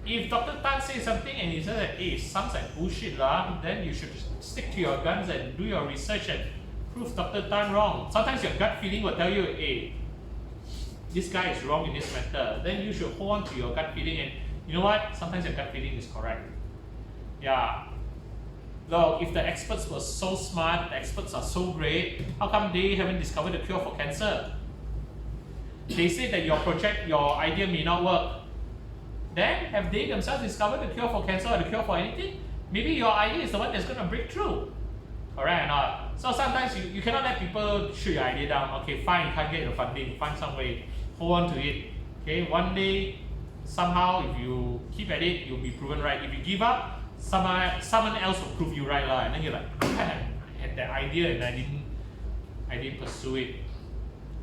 if Dr. Tan says something and he says that, hey, sounds like bullshit lah, then you should stick to your guns and do your research and prove Dr. Tan wrong. Sometimes your gut feeling will tell you, hey, this guy is wrong in this matter. Then you should hold on to your gut feeling, and you know what? Sometimes your gut feeling is correct. Yeah. Look, if the experts were so smart, the experts are so great, how come they haven't discovered a cure for cancer? They say that your project, your idea may not work. Then have they themselves discovered the cure for cancer or the cure for anything? Maybe your idea is the one that's going to break through. Correct or not? So sometimes you cannot let people shoot your idea down. Okay, fine, can't get the funding, find some way, hold on to it. Okay, one day, somehow, if you keep at it, you'll be proven right. If you give up, someone else will prove you right, and then you're like, I had that idea and I didn't pursue it.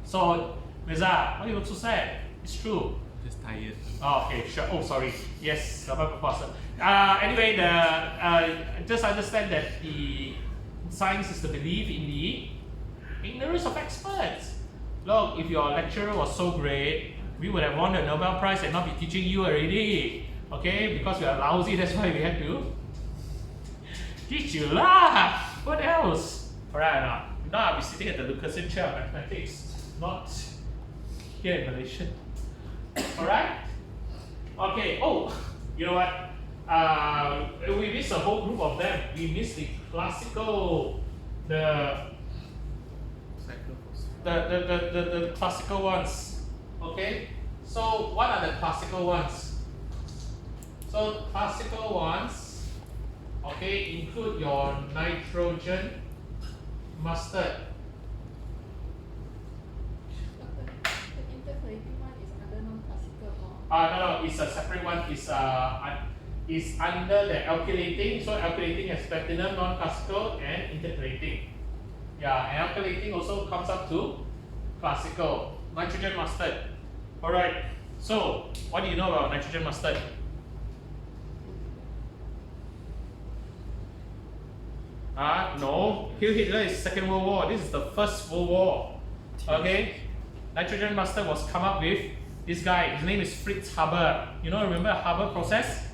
So, Mirza, why you look so sad? It's true. Just tired. Oh, okay, sure. Oh, sorry. Yes, anyway, just understand that the science is the belief in the ignorance of experts. Look, if your lecturer was so great, we would have won the Nobel Prize and not be teaching you already. Okay, because we are lousy, that's why we have to teach you lah. What else? Alright, now I'll be sitting at the Lucasian chair of mathematics, not here in Malaysia. Alright? Okay, oh, you know what? We missed a whole group of them. We missed the classical, the classical ones. Okay? So what are the classical ones? So classical ones, okay, include your nitrogen mustard. The intercalating one is under non-classical or? No, it's a separate one. It's under the alkylating. So alkylating has platinum, non-classical, and intercalating. Yeah, and alkylating also comes up to classical. Nitrogen mustard. Alright, so what do you know about nitrogen mustard? No. Hitler is Second World War. This is the First World War. Okay? Nitrogen mustard was come up with this guy. His name is Fritz Haber. You know, remember Haber process?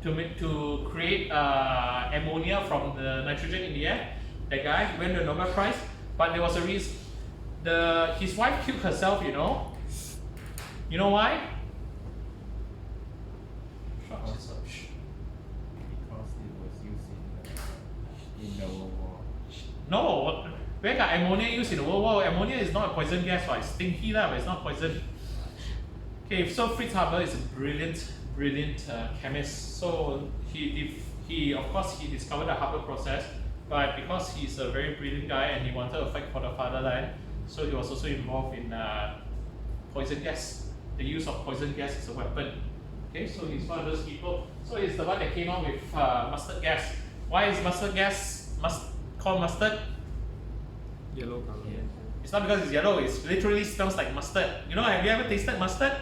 To create ammonia from the nitrogen in the air. That guy won the Nobel Prize. But there was a reason. His wife killed herself, you know. You know why? Because it was used in the World War. No, where got ammonia used in the World War? Ammonia is not a poison gas, right? It's stinky, but it's not poison. Okay, so Fritz Haber is a brilliant chemist. So he of course he discovered the Haber process, but because he's a very brilliant guy and he wanted to fight for the fatherland, so he was also involved in poison gas. The use of poison gas as a weapon. Okay, so he's one of those people. So he's the one that came out with mustard gas. Why is mustard gas called mustard? Yellow color. It's not because it's yellow, it literally smells like mustard. You know, have you ever tasted mustard?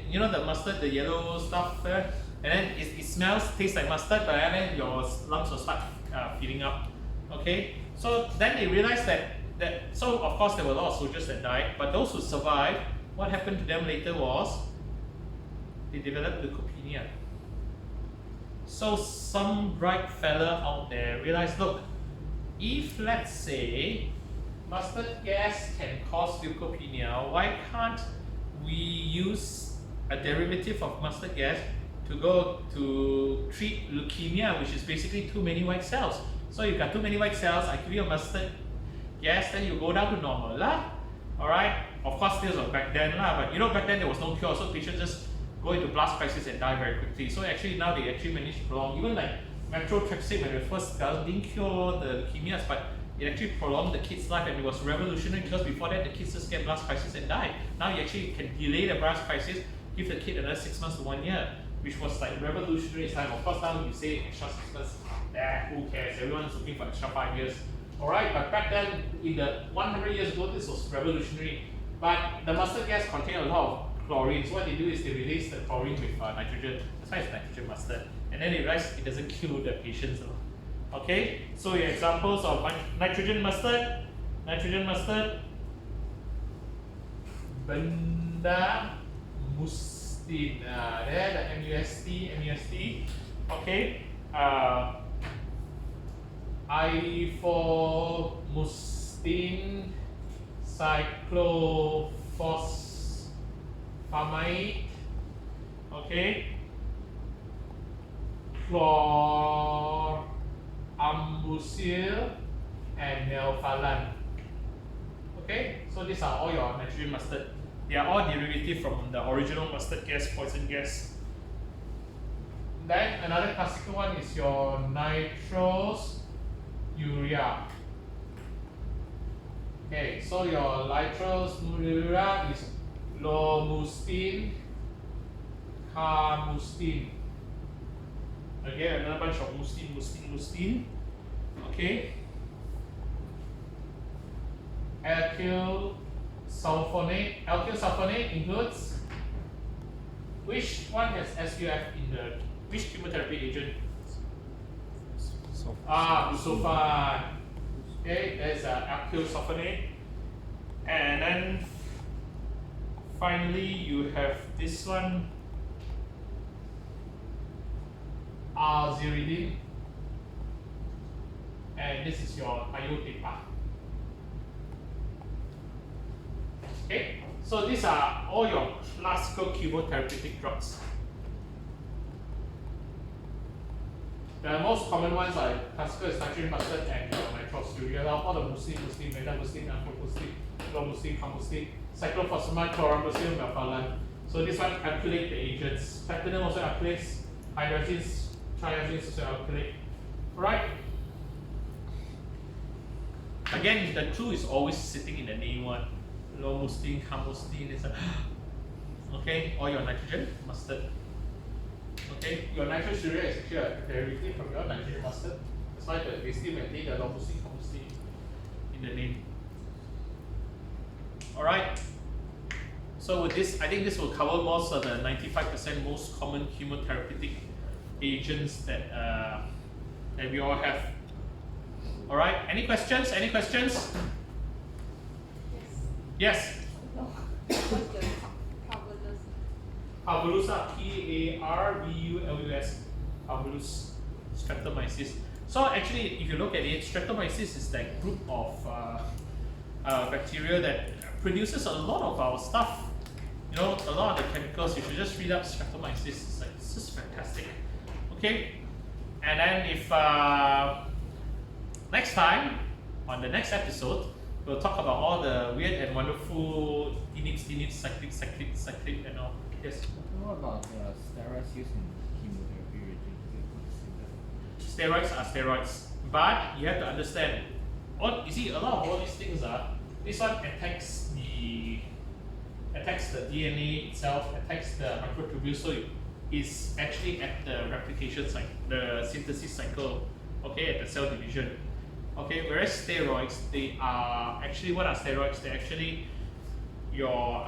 You know the mustard, the yellow stuff there? And then it smells, tastes like mustard, but then your lungs will start filling up. Okay? So then they realized that so of course there were a lot of soldiers that died, but those who survived, what happened to them later was they developed leukopenia. So some bright fella out there realized, look, if let's say mustard gas can cause leukopenia, why can't we use a derivative of mustard gas to treat leukemia, which is basically too many white cells? So you've got too many white cells, I give you a mustard gas, then you go down to normal lah. Alright? Of course this was back then lah, but you know back then there was no cure, so patients just go into blast crisis and die very quickly. So actually now they actually managed to prolong, even like Methotrexate, when it first didn't cure the leukemias, but it actually prolonged the kid's life, and it was revolutionary because before that the kids just get blast crisis and die. Now you actually can delay the blast crisis, give the kid another 6 months to 1 year, which was like revolutionary time. Of course, now you say extra 6 months, who cares? Everyone's looking for extra 5 years. Alright, but back then, in the 100 years ago, this was revolutionary. But the mustard gas contained a lot of chlorine. So what they do is they release the chlorine with nitrogen. That's why it's nitrogen mustard. And then they realize it doesn't kill the patients. Okay, so your examples of nitrogen mustard, vinblastine, there the MUST, okay, iformustine, cyclophosphamide, okay, chlorambucil, and melphalan. Okay, so these are all your nitrogen mustard. They are all derivative from the original mustard gas, poison gas. Then another classical one is your nitrous urea. Okay, so your nitrous urea is lomustine, carmustine. Again, another bunch of mustine. Okay. Alkyl sulfonate includes, which one has SUF in the, which chemotherapy agent? Busulfan. Okay, there's alkyl sulfonate. And then finally you have this one, Azacitidine, and this is your Iotepa. Okay, so these are all your classical chemotherapeutic drugs. The most common ones are classical is nitrogen mustard and nitrous urea. All the mustine, metamustine, amphopustine, chlomustine, carmustine, cyclophosphamide, chlorambucil, melphalan. So this one calculate the agents. Platinum also calculates, hydrazines, triazines also calculate. Right? Again, the clue is always sitting in the name one. Lomustine, carmustine, is okay, or your nitrogen mustard. Okay, your nitrous urea is actually a derivative from your nitrogen mustard. That's why they still maintain the lomustine, carmustine in the name. Alright. So with this, I think this will cover most of the 95% most common chemotherapeutic agents that that we all have. Alright, any questions? Yes. No. What's the Parvulus? Parvulus, Parvulus, Parvulus streptomyces. So actually, if you look at it, streptomyces is that group of bacteria that produces a lot of our stuff. You know, a lot of the chemicals. You should just read up streptomyces. It's like, it's just fantastic. Okay, and then if next time on the next episode, we'll talk about all the weird and wonderful cyclic, and all. Yes. What about steroids used in chemotherapy regime? Steroids are steroids, but you have to understand. You see, a lot of all these things are. This one attacks the DNA itself, attacks the microtubules, so it's actually at the replication cycle, the synthesis cycle. Okay, at the cell division. Okay, whereas steroids, they are actually, what are steroids? They're actually your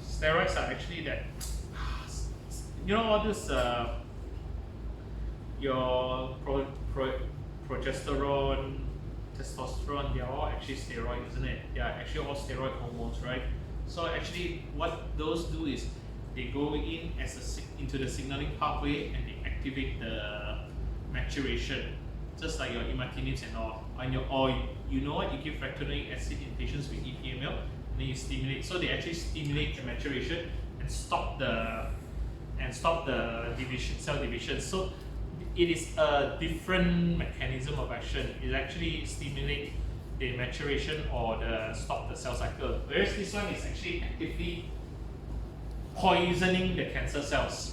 steroids are actually that, you know, all this your progesterone, testosterone, they are all actually steroids, isn't it? They are actually all steroid hormones, right? So actually what those do is they go in as into the signaling pathway and they activate the maturation. Just like your imatinibs and all, you know what, you give retinoic acid in patients with EPML, and then you stimulate. So they actually stimulate the maturation and stop the division, cell division. So it is a different mechanism of action. It actually stimulates the maturation or stop the cell cycle. Whereas this one is actually actively poisoning the cancer cells.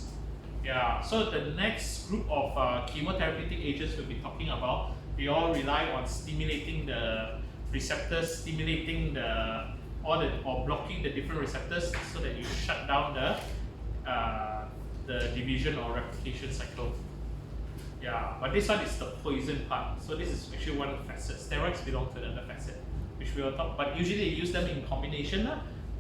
Yeah, so the next group of chemotherapeutic agents we'll be talking about, we all rely on stimulating the receptors, stimulating or blocking the different receptors so that you shut down the division or replication cycle. Yeah, but this one is the poison part. So this is actually one facet. Steroids belong to another facet, which we will talk. But usually they use them in combination.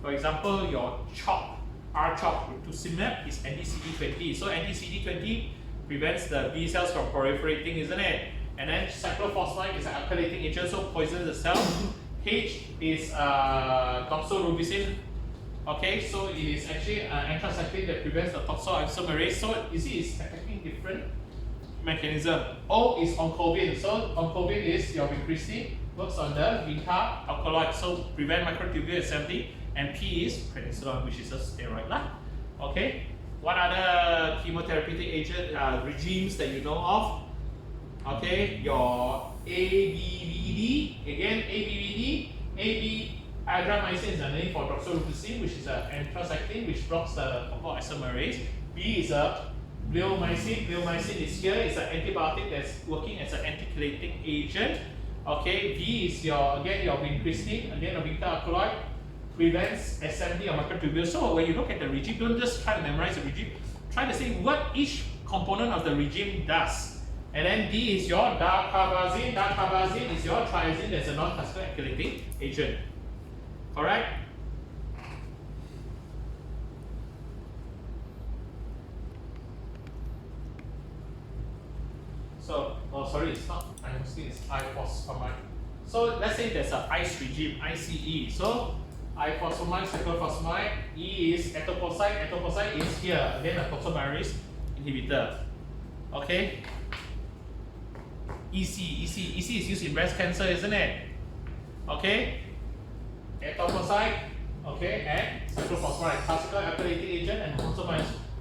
For example, your CHOP, R-CHOP, rituximab is anti-CD20. So anti-CD20 prevents the B cells from proliferating, isn't it? And then cyclophosphamide is an alkylating agent, so poisons the cell. H is doxorubicin. Okay, so it is actually an anthracycline that prevents the toxoisomerase. So you see, it's attacking different mechanism. O is oncovin. So oncovin is your vincristine, works on the Vinca alkaloid, so prevent microtubule assembly. And P is prednisolone, which is a steroid lah. Okay. What other chemotherapeutic agent regimes that you know of? Okay, your ABVD. Again, ABVD. Adramycin is a name for doxorubicin, which is an anthracycline which blocks the topoisomerase. B is a bleomycin. Bleomycin is here. It's an antibiotic that's working as an antichelating agent. Okay, V is your vincristine, again a Vinca alkaloid, prevents assembly of microtubules. So when you look at the regime, don't just try to memorize the regime. Try to say what each component of the regime does. And then D is your dacarbazine. Dacarbazine is your triazine that's a non-classical alkylating agent. Correct? So, oh sorry, it's not inosine, it's ifosfamide. So let's say there's an ICE regime, ICE. So ifosfamide, cyclophosphamide, E is etoposide. Etoposide is here, again a toxomerase inhibitor. Okay? EC is used in breast cancer, isn't it? Okay? Etoposide, okay, and cyclophosphamide, classical alkylating agent and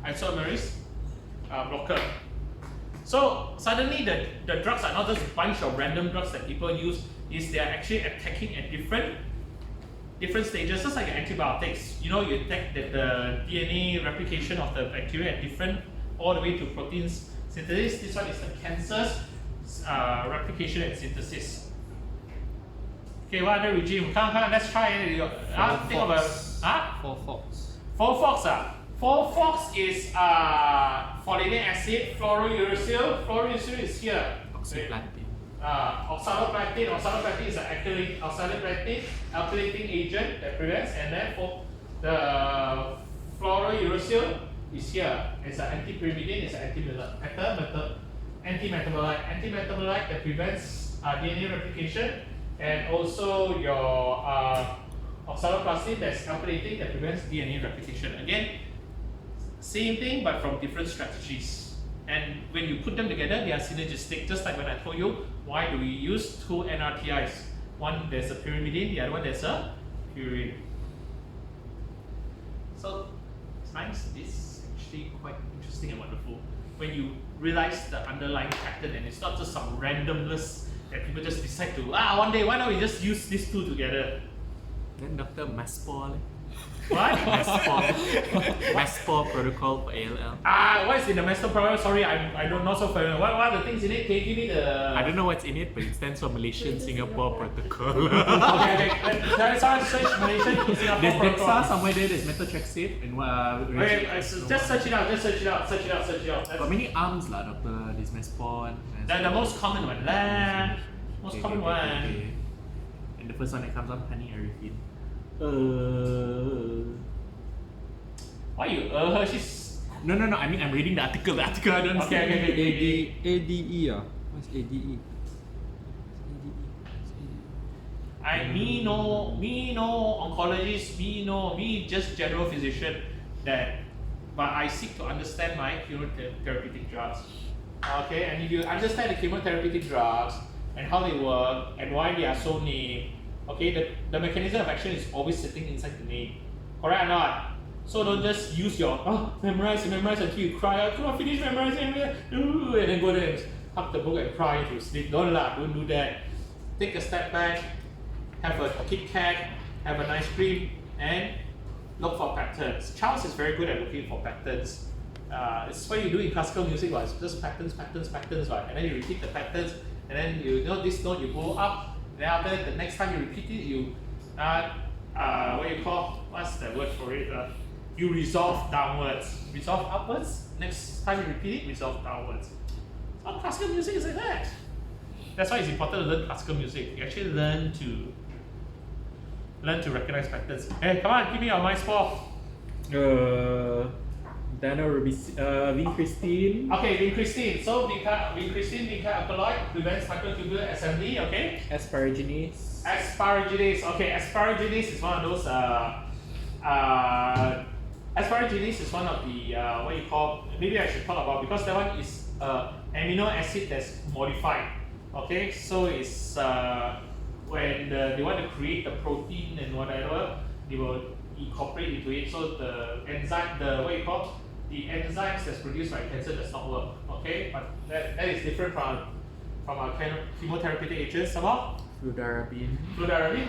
isomerase blocker. So suddenly the drugs are not just a bunch of random drugs that people use, is they are actually attacking at different stages, just like antibiotics. You know, you attack the DNA replication of the bacteria at different, all the way to proteins synthesis. This one is the cancer's replication and synthesis. Okay, what other regime? Come, let's try it. Think of a 4-FOX. 4-FOX. 4-FOX is folinic acid, fluorouracil. Fluorouracil is here. Oxyplantin. Oxaloplatin. Oxaloplatin is an alkylating agent that prevents, and then for the fluorouracil is here. It's an antipyrimidine, it's an antimetabolite. Antimetabolite that prevents DNA replication, and also your oxaloplatin that's alkylating that prevents DNA replication. Again, same thing but from different strategies. And when you put them together, they are synergistic. Just like when I told you, why do we use two NRTIs? One there's a pyrimidine, the other one there's a purine. So it's nice. This is actually quite interesting and wonderful when you realize the underlying pattern, and it's not just some randomness that people just decide to one day why don't we just use these two together. Then Dr. Maspor. What? Maspor protocol for ALL. What is in the master program? Sorry, I'm not so familiar. What are the things in it? Can you give me the? I don't know what's in it, but it stands for Malaysian Singapore Protocol. Okay. Let's search Malaysian Singapore There's protocol. Dexa somewhere there. There's Methotrexate and Okay, just search it out. Search it out. Got many arms lah, Doctor. There's Maspor. The most common one lah. Most common one. Okay. And the first one that comes up, honey arifin. Why you her? She's No. I mean, I'm reading the article. The article I don't okay. ADE What's ADE? me no oncologist, me just general physician that, but I seek to understand my chemotherapeutic drugs. Okay, and if you understand the chemotherapeutic drugs and how they work and why they are so named, okay, the mechanism of action is always sitting inside the name. Correct or not? So don't just use your memorize until you cry. I cannot finish memorizing, and then go there and hug the book and cry to sleep. Don't do that. Take a step back, have a Kit Kat, have an ice cream, and look for patterns. Charles is very good at looking for patterns. it's what you do in classical music, right? It's just patterns, right? And then you repeat the patterns, and then you know this note, you go up. Then after the next time you repeat it, you what's the word for it? You resolve downwards, resolve upwards. Next time you repeat it, resolve downwards. So classical music is like that. That's why it's important to learn classical music. You actually learn to recognize patterns. Hey, come on, give me your minds for. Vincristine. Okay, Vincristine. So Vinca alkaloid prevents microtubule assembly. Okay. Asparaginase. Okay, asparaginase is one of those. Asparaginase is one of the what you call. Maybe I should talk about because that one is amino acid that's modified. Okay, so it's when they want to create the protein and whatever, they will incorporate into it. So the enzyme, the enzymes that's produced by cancer does not work. Okay, but that is different from our chemotherapeutic agents. Some more Fludarabine,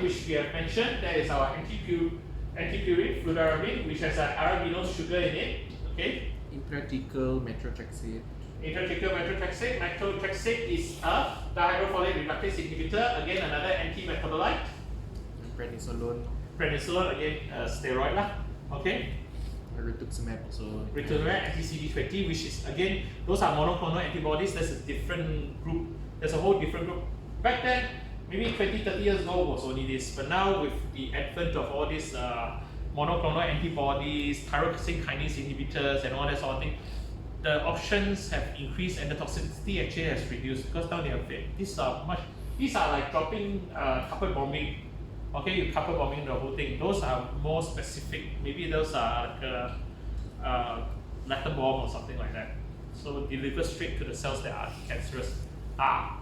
which we have mentioned, that is our Antipurine, Fludarabine, which has an arabinose sugar in it. Okay. Intrathecal Methotrexate. Methotrexate is a dihydrofolate reductase inhibitor, again another antimetabolite. Prednisolone, again steroid lah. Okay. Rituximab also. Rituximab, anti-CD20, which is again, those are monoclonal antibodies. That's a different group. There's a whole different group. Back then, maybe 20-30 years ago was only this, but now with the advent of all these monoclonal antibodies, tyrosine kinase inhibitors, and all that sort of thing, the options have increased and the toxicity actually has reduced because now they are fit. These are like dropping carpet bombing. Okay, you carpet bombing the whole thing. Those are more specific. Maybe those are like a letter bomb or something like that. So deliver straight to the cells that are cancerous.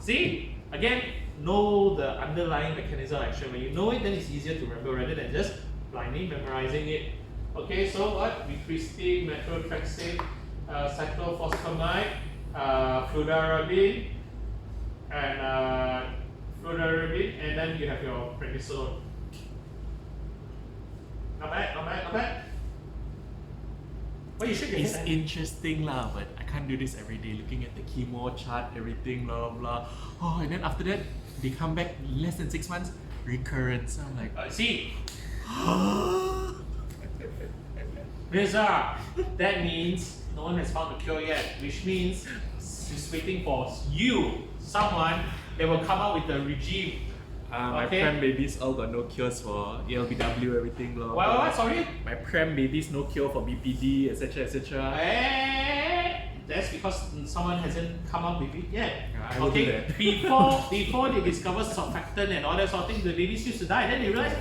See? Again, know the underlying mechanism of action. When you know it, then it's easier to remember rather than just blindly memorizing it. Okay, so what? Vincristine, Methotrexate, cyclophosphamide, Fludarabine, and then you have your prednisolone. Not bad. Well, you should get It's interesting lah, but I can't do this every day. Looking at the chemo chart, everything, blah blah. Oh, and then after that, they come back less than 6 months, recurrence. I'm like, see. Mirza, that means no one has found a cure yet, which means he's waiting for someone that will come out with a regime. my pram babies all got no cures for ALBW, everything, blah. What? Sorry? My pram babies no cure for BPD, etc. etc. That's because someone hasn't come up with it yet. I will do that. Before they discover surfactant and all that sort of thing, the babies used to die. Then they realized,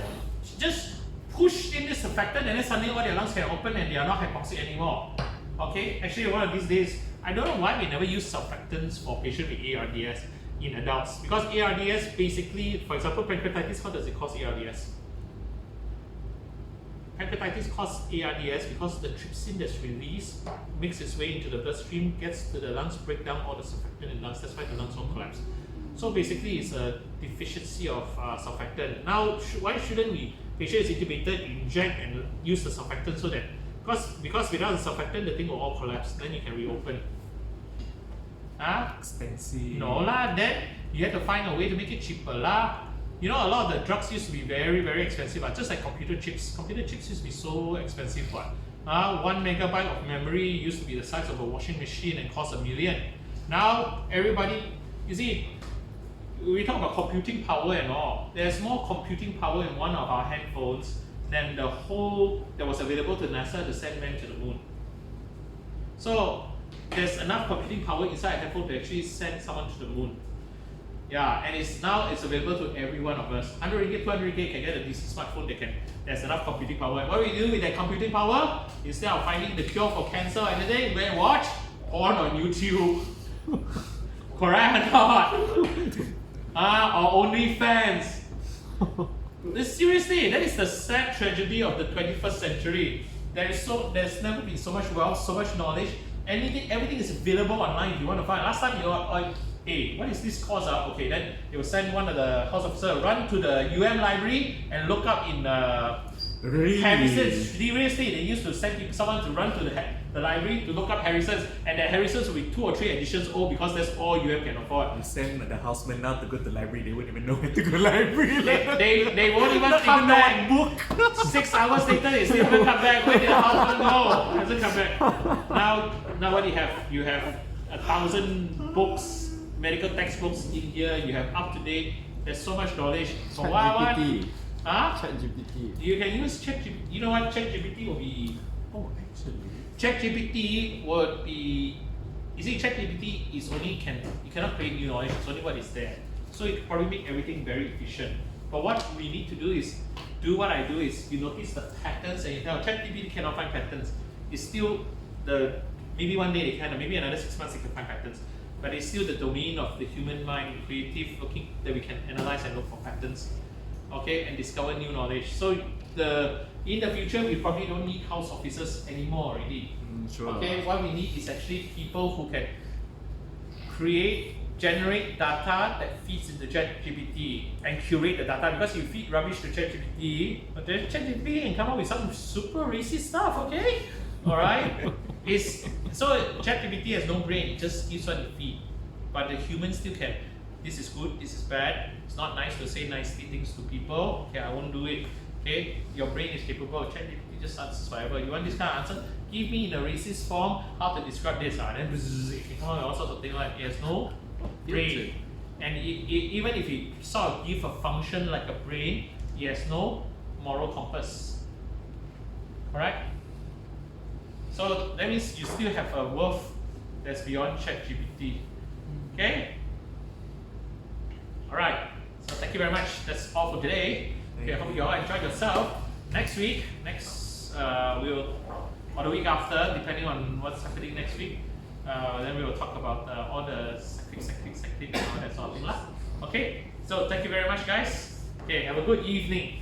just push in this surfactant and then suddenly all their lungs can open and they are not hypoxic anymore. Okay, actually one of these days, I don't know why we never use surfactants for patients with ARDS in adults. Because ARDS basically, for example, pancreatitis, how does it cause ARDS? Pancreatitis causes ARDS because the trypsin that's released makes its way into the bloodstream, gets to the lungs, break down all the surfactant in the lungs. That's why the lungs will collapse. So basically, it's a deficiency of surfactant. Now, why shouldn't we? Patient is intubated, inject and use the surfactant so that because without the surfactant, the thing will all collapse. Then you can reopen. Expensive. No lah. Then you have to find a way to make it cheaper lah. You know, a lot of the drugs used to be very, very expensive. Just like computer chips. Computer chips used to be so expensive. 1 megabyte of memory used to be the size of a washing machine and cost $1 million. Now, everybody, you see, we talk about computing power and all. There's more computing power in one of our handphones than the whole that was available to NASA to send men to the moon. So, there's enough computing power inside a handphone to actually send someone to the moon. Yeah, and it's available to every one of us. 100 ringgit, 200 ringgit can get a decent smartphone there's enough computing power. And what do we do with that computing power? Instead of finding the cure for cancer or anything, we watch porn on YouTube. Correct or not? Or OnlyFans. Seriously, that is the sad tragedy of the 21st century. There's never been so much wealth, so much knowledge. Everything is available online if you want to find. Last time you were hey, what is this course? Okay, then they will send one of the house officer run to the UM library and look up in Really? Harrison's, seriously, they used to send someone to run to the library to look up Harrison's, and that Harrison's will be 2 or 3 editions old because that's all UM can afford. You send the houseman now to go to the library, they wouldn't even know where to go to the library. They won't even Not come even know back. what book. 6 hours later, they still haven't come back. Where did the husband go? Hasn't come back. Now what do you have? You have 1,000 books, medical textbooks in here. You have up to date. There's so much knowledge. So what? ChatGPT. Huh? ChatGPT. You can use ChatGPT. You know what? ChatGPT will be. Oh, actually. ChatGPT would be. You see, ChatGPT is only you cannot create new knowledge. It's only what is there. So it probably make everything very efficient. But what we need to do is do what I do is you notice the patterns and you tell ChatGPT cannot find patterns. It's still maybe one day they can, or maybe another 6 months they can find patterns. But it's still the domain of the human mind, creative looking that we can analyze and look for patterns. Okay, and discover new knowledge. So in the future we probably don't need house officers anymore already. Sure. Okay, what we need is actually people who can generate data that feeds into ChatGPT and curate the data, because you feed rubbish to ChatGPT, but then ChatGPT can come up with some super racist stuff, okay? Alright? So ChatGPT has no brain, it just gives what it feeds. But the human still can, this is good, this is bad, it's not nice to say nicely things to people, okay, I won't do it. Okay, your brain is capable. ChatGPT just answers whatever. You want this kind of answer? Give me in a racist form how to describe this. Then it can come out with all sorts of things like it has no brain. And even if it sort of give a function like a brain, it has no moral compass. Correct? So that means you still have a worth that's beyond ChatGPT. Okay? Alright. So thank you very much. That's all for today. Okay, I hope you all enjoyed yourself. Next week, or the week after, depending on what's happening next week, then we will talk about all the cyclic and all that sort of thing. Okay, so thank you very much, guys. Okay, have a good evening.